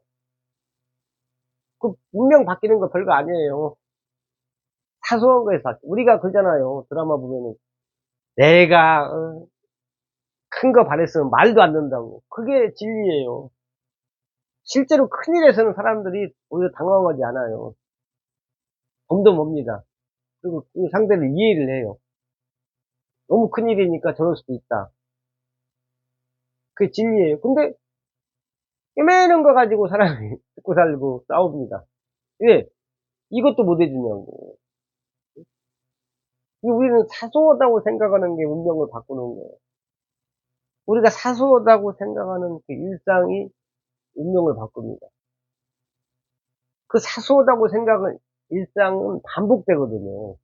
Speaker 1: 그, 운명 바뀌는 거 별거 아니에요. 사소한 거에서, 우리가 그러잖아요. 드라마 보면은. 내가, 큰 거 바랬으면 말도 안 된다고. 그게 진리예요. 실제로 큰일에서는 사람들이 오히려 당황하지 않아요. 덤덤합니다. 그리고 그 상대를 이해를 해요. 너무 큰일이니까 저럴 수도 있다. 그게 진리예요. 근데 깨매는 거 가지고 사람이 죽고 살고 싸웁니다. 왜? 이것도 못 해주냐고. 우리는 사소하다고 생각하는 게 운명을 바꾸는 거예요. 우리가 사소하다고 생각하는 그 일상이 운명을 바꿉니다. 그 사소하다고 생각은 일상은 반복되거든요.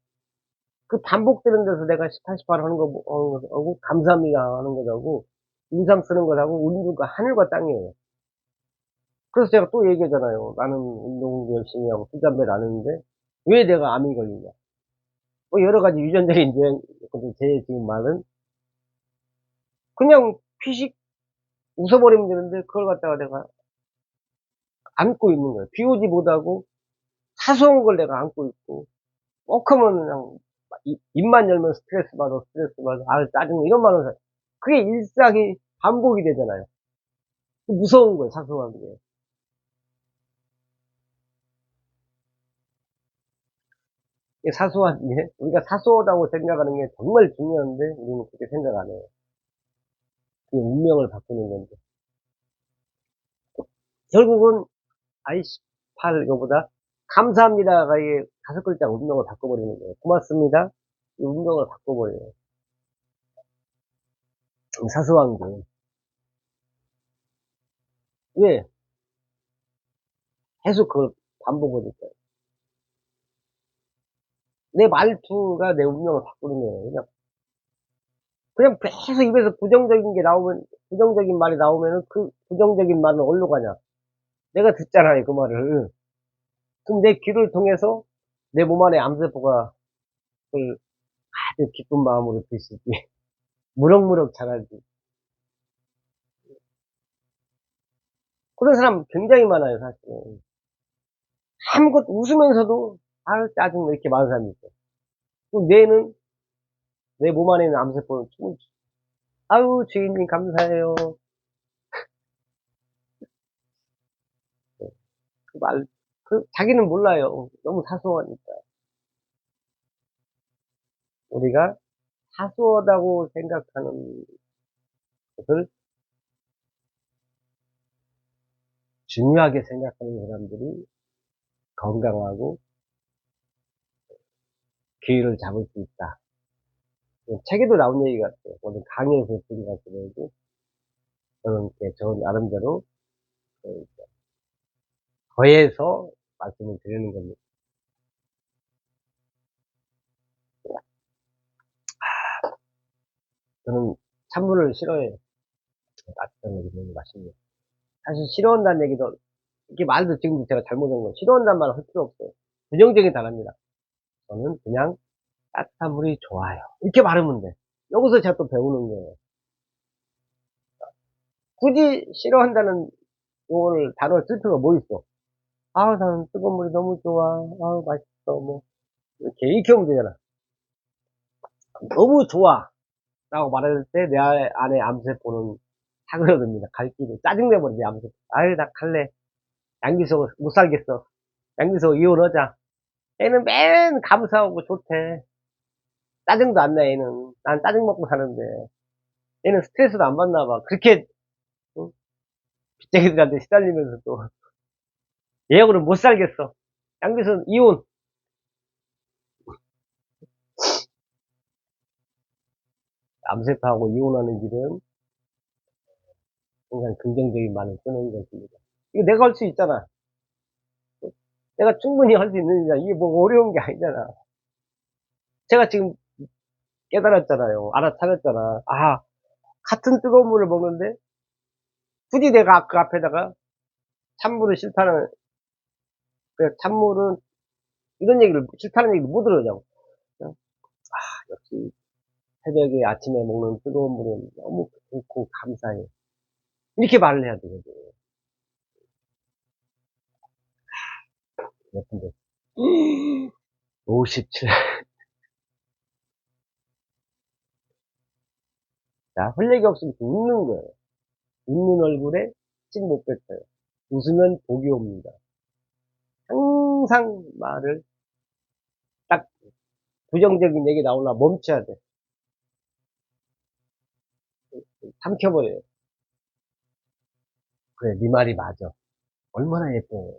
Speaker 1: 그 반복되는 데서 내가 18, 18 하는 거, 하고, 감사합니다 하는 거하고, 인상 쓰는 것하고, 운동과 하늘과 땅이에요. 그래서 제가 또 얘기하잖아요. 나는 운동 열심히 하고 술, 담배를 안 했는데, 왜 내가 암이 걸리냐. 뭐 여러 가지 유전적인 유형, 제 지금 말은, 그냥 피식 웃어버리면 되는데, 그걸 갖다가 내가 안고 있는 거예요. 비오지 못하고, 사소한 걸 내가 안고 있고, 꼭 하면 그냥, 입만 열면 스트레스 받아, 스트레스 받아, 아, 짜증, 이런 말을 해. 그게 일상이 반복이 되잖아요. 무서운 거예요, 사소한 게. 이게 사소한 게, 우리가 사소하다고 생각하는 게 정말 중요한데, 우리는 그렇게 생각 안 해요. 그게 운명을 바꾸는 건데. 결국은, 아이씨, 팔, 이거보다, 감사합니다가 이게 5글자 운명을 바꿔버리는 거예요. 고맙습니다. 이 운명을 바꿔버려요. 사소한 게. 왜? 계속 그걸 반복하니까. 내 말투가 내 운명을 바꾸는 거예요. 그냥 계속 입에서 부정적인 게 나오면, 부정적인 말이 나오면은 그 부정적인 말은 어디로 가냐? 내가 듣잖아요, 그 말을. 그럼 내 귀를 통해서 내 몸 안에 암세포가 그걸 아주 기쁜 마음으로 드시지. 무럭무럭 자라지. 그런 사람 굉장히 많아요, 사실은. 아무것도 웃으면서도, 아유, 짜증나, 이렇게 많은 사람이 있어요. 그럼 뇌는, 내 몸 안에 있는 암세포는 춤을 추. 아유, 주인님 감사해요. 그 말, 자기는 몰라요. 너무 사소하니까. 우리가 사소하다고 생각하는 것을 중요하게 생각하는 사람들이 건강하고 기회를 잡을 수 있다. 책에도 나온 얘기 같아요. 오늘 강의에서 들은 것 같아요. 저는 저 나름대로 그 더해서 말씀을 드리는 겁니다. 저는 찬물을 싫어해요. 따뜻한 거 너무 맛있네요. 사실 싫어한다는 얘기도, 이렇게 말도 지금 제가 잘못한 거, 싫어한다는 말 할 필요 없어요. 부정적인 단어입니다. 저는 그냥 따뜻한 물이 좋아요. 이렇게 말하면 돼. 여기서 제가 또 배우는 거예요. 굳이 싫어한다는 용어를, 단어를 쓸 필요가 뭐 있어? 아, 나는 뜨거운 물이 너무 좋아. 아, 맛있어. 뭐. 이렇게 하면 되잖아. 너무 좋아. 라고 말할 때 내 안에 암세포는 사그러듭니다. 갈 길이. 짜증내버리지, 암세포. 아유, 나 갈래. 양기소 못 살겠어. 양기소 이혼하자. 얘는 맨 감사하고 좋대. 짜증도 안 나, 얘는. 난 짜증 먹고 사는데. 얘는 스트레스도 안 받나 봐. 그렇게, 응? 빚쟁이들한테 시달리면서 또. 얘하고는 못 살겠어. 양기소 이혼. 암세포하고 이혼하는 길은 항상 긍정적인 말을 쓰는 것입니다. 이거 내가 할 수 있잖아. 내가 충분히 할 수 있는 일이야. 이게 뭐 어려운 게 아니잖아. 제가 지금 깨달았잖아요. 알아차렸잖아. 아, 같은 뜨거운 물을 먹는데, 굳이 내가 그 앞에다가 찬물을 싫다는, 그 찬물은 이런 얘기를, 싫다는 얘기를 못 들으냐고. 역시 새벽에 아침에 먹는 뜨거운 물은 너무 좋고 감사해. 이렇게 말을 해야 되거든. 몇 분데? 57. 자, 할 얘기 없으면 웃는 거예요. 웃는 얼굴에 침 못 뱉어요. 웃으면 복이 옵니다. 항상 말을 딱 부정적인 얘기 나오나 멈춰야 돼. 삼켜버려요. 그래, 네 말이 맞아. 얼마나 예뻐.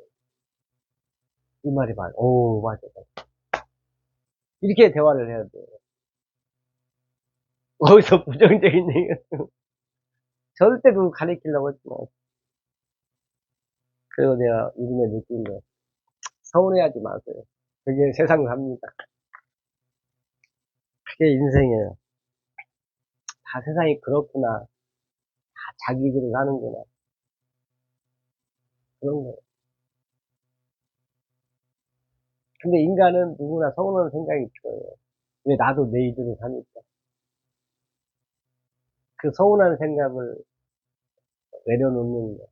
Speaker 1: 네 말이 맞아. 오, 맞아, 맞아. 이렇게 대화를 해야 돼. 거기서 부정적인 얘기, 절대 그거 가리키려고 했지 마. 그리고 내가 요즘에 느낀 거, 서운해하지 마세요. 그게 세상 삽니다. 그게 인생이에요. 다 세상이 그렇구나. 다 자기 길을 가는구나. 그런 거예요. 근데 인간은 누구나 서운한 생각이 들어요. 왜 나도 내일을 사니까. 그 서운한 생각을 내려놓는 거.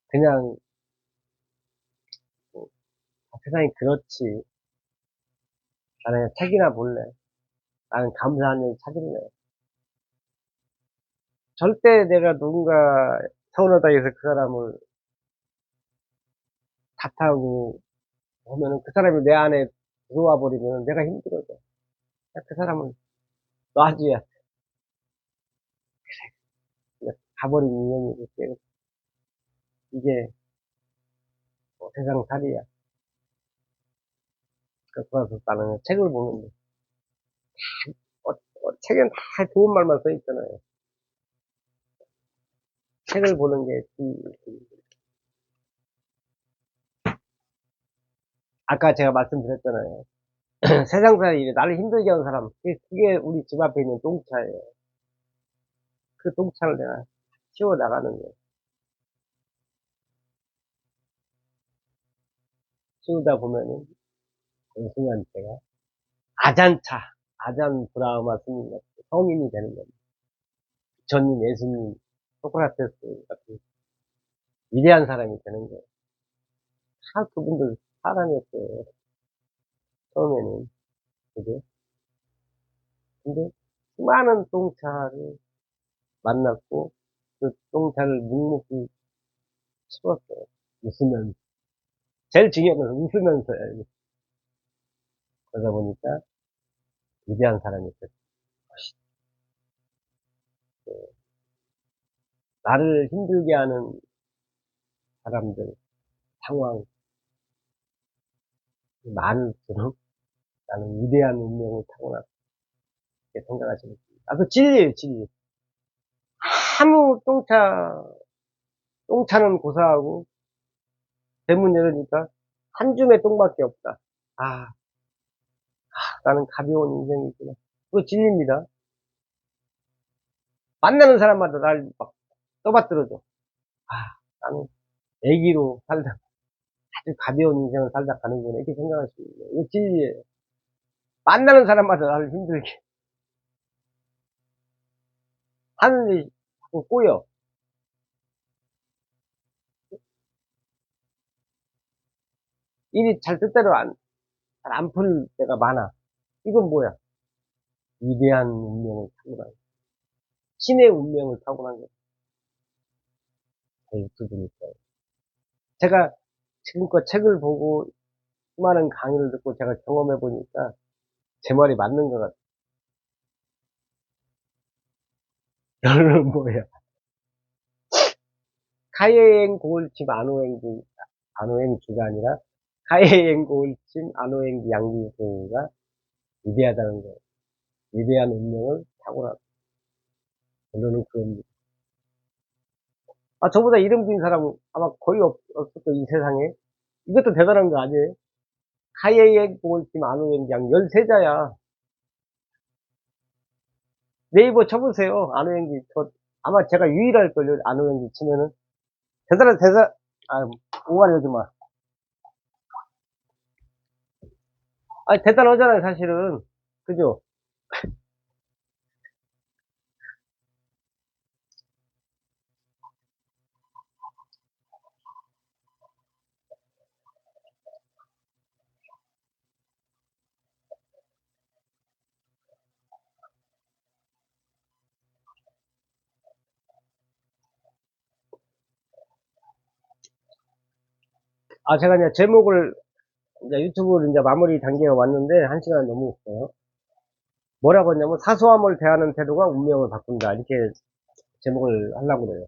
Speaker 1: 그냥, 뭐, 세상이 그렇지. 나는 책이나 볼래. 나는 감사한 일 찾을래. 절대 내가 누군가 서운하다 해서 그 사람을 탓하고 하면은 그 사람이 내 안에 들어와 버리면 내가 힘들어져. 그 사람을 놔줘야 그냥 가버린 인연이고, 이게 뭐 세상 살이야. 그래서 나는 책을 보는데, 책엔 다 좋은 말만 써 있잖아요. 책을 보는 게, 아까 제가 말씀드렸잖아요. 세상살이 나를 힘들게 하는 사람, 그게 우리 집 앞에 있는 똥차예요. 그 똥차를 내가 치워 나가는 거예요. 치우다 보면은, 어느 순간 제가, 아잔차, 아잔 브라흐마 스님 같은 성인이 되는 겁니다. 부처님, 예수님, 소크라테스 같은 위대한 사람이 되는 거예요. 다 그분들 사람이었어요. 처음에는. 그죠? 근데 수많은 똥차를 만났고, 그 똥차를 묵묵히 치웠어요. 웃으면서. 제일 중요한 건 웃으면서 해야지. 그러다 보니까 위대한 사람이었어요. 나를 힘들게 하는 사람들, 상황, 많을수록 나는 위대한 운명을 타고났다. 이렇게 생각하시면 됩니다. 아, 그 진리예요, 진리. 아무 똥차는 고사하고, 대문 열으니까 한 줌의 똥밖에 없다. 아, 나는 가벼운 인생이구나. 그거 진리입니다. 만나는 사람마다 날 막 떠받들어줘. 아, 나는 애기로 살다, 아주 가벼운 인생을 살다 가는구나. 이렇게 생각하시면 돼요. 이거 진리예요. 만나는 사람마다 나를 힘들게. 하늘이 자꾸 꼬여. 일이 잘 뜻대로 잘 안 풀 때가 많아. 이건 뭐야? 위대한 운명을 타고난, 신의 운명을 타고난 게 제 유튜브니까요. 제가 지금껏 책을 보고 수많은 강의를 듣고 제가 경험해 보니까 제 말이 맞는 것 같아요. 결론은 뭐야? 카이엔 고울침 안오행주가 아니라 카이엔 고울침 안오행주 양기소가 위대하다는 거예요. 위대한 운명을 타고난. 결론은 그겁니다. 아, 저보다 이름 긴 사람 아마 거의 없을 거예요, 이 세상에. 이것도 대단한 거 아니에요? 카이엔 고울침 안오행주 양 13자야. 네이버 쳐보세요. 안오행주. 아마 제가 유일할걸요, 안오행주 치면은. 아, 오하려지 마. 아, 대단하잖아요, 사실은. 그죠? 아, 제가 이제 제목을, 이제 유튜브를 이제 마무리 단계에 왔는데, 1시간 넘었어요. 뭐라고 했냐면, 사소함을 대하는 태도가 운명을 바꾼다. 이렇게 제목을 하려고 그래요.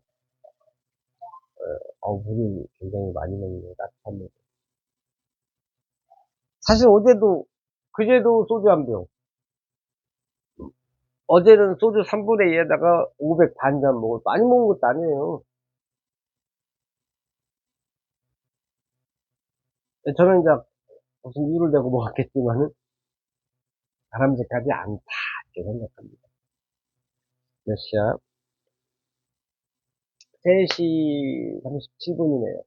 Speaker 1: 물이 굉장히 많이 먹네요. 따뜻한 물. 사실 그제도 소주 한 병. 어제는 소주 3분의 2에다가 500 반 잔 먹었어. 많이 먹은 것도 아니에요. 저는 이제 무슨 이유를 대고 먹었겠지만은, 바람직하지 않다. 이렇게 생각합니다. 몇 시야? 3시 37분이네요.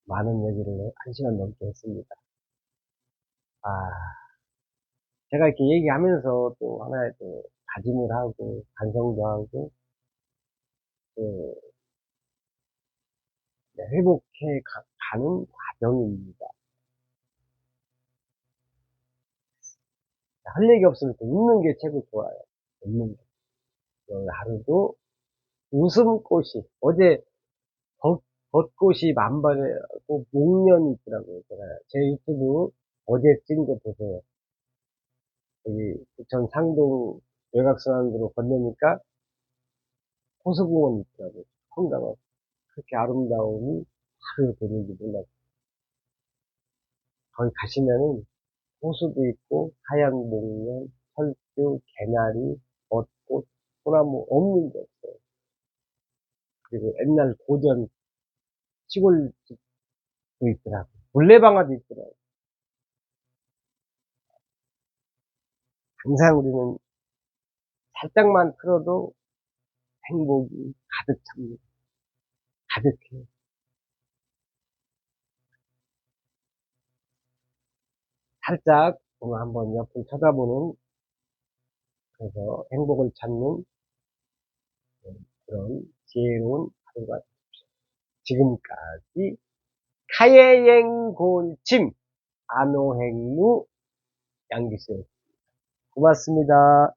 Speaker 1: 많은 얘기를 1시간 넘게 했습니다. 아, 제가 이렇게 얘기하면서 또 하나의 또 다짐을 하고, 반성도 하고, 또 회복해 가는 과정입니다. 할 얘기 없으면 또 웃는 게 최고 좋아요. 웃는 게. 오늘 하루도 웃음꽃이, 어제 벚꽃이 만발하고 목련이 있더라고요. 제가 제 유튜브 어제 찍은 거 보세요. 여기 부천 상동 외곽순환도로 건너니까 호수공원이 있더라고요. 험담은 그렇게 아름다움이 하루 되는지 몰랐어요. 거기 가시면은 호수도 있고 하얀 목련, 철쭉, 개나리, 벚꽃, 소나무 없는 게 없어요. 그리고 옛날 고전 시골집도 있더라고요. 물레방아도 있더라고요. 항상 우리는 살짝만 틀어도 행복이 가득 찹니다. 가득해요. 살짝 보면 한번 옆을 쳐다보는, 그래서 행복을 찾는 그런 지혜로운 하루가 지금까지 카예행골침 안오행루 양기수였습니다. 고맙습니다.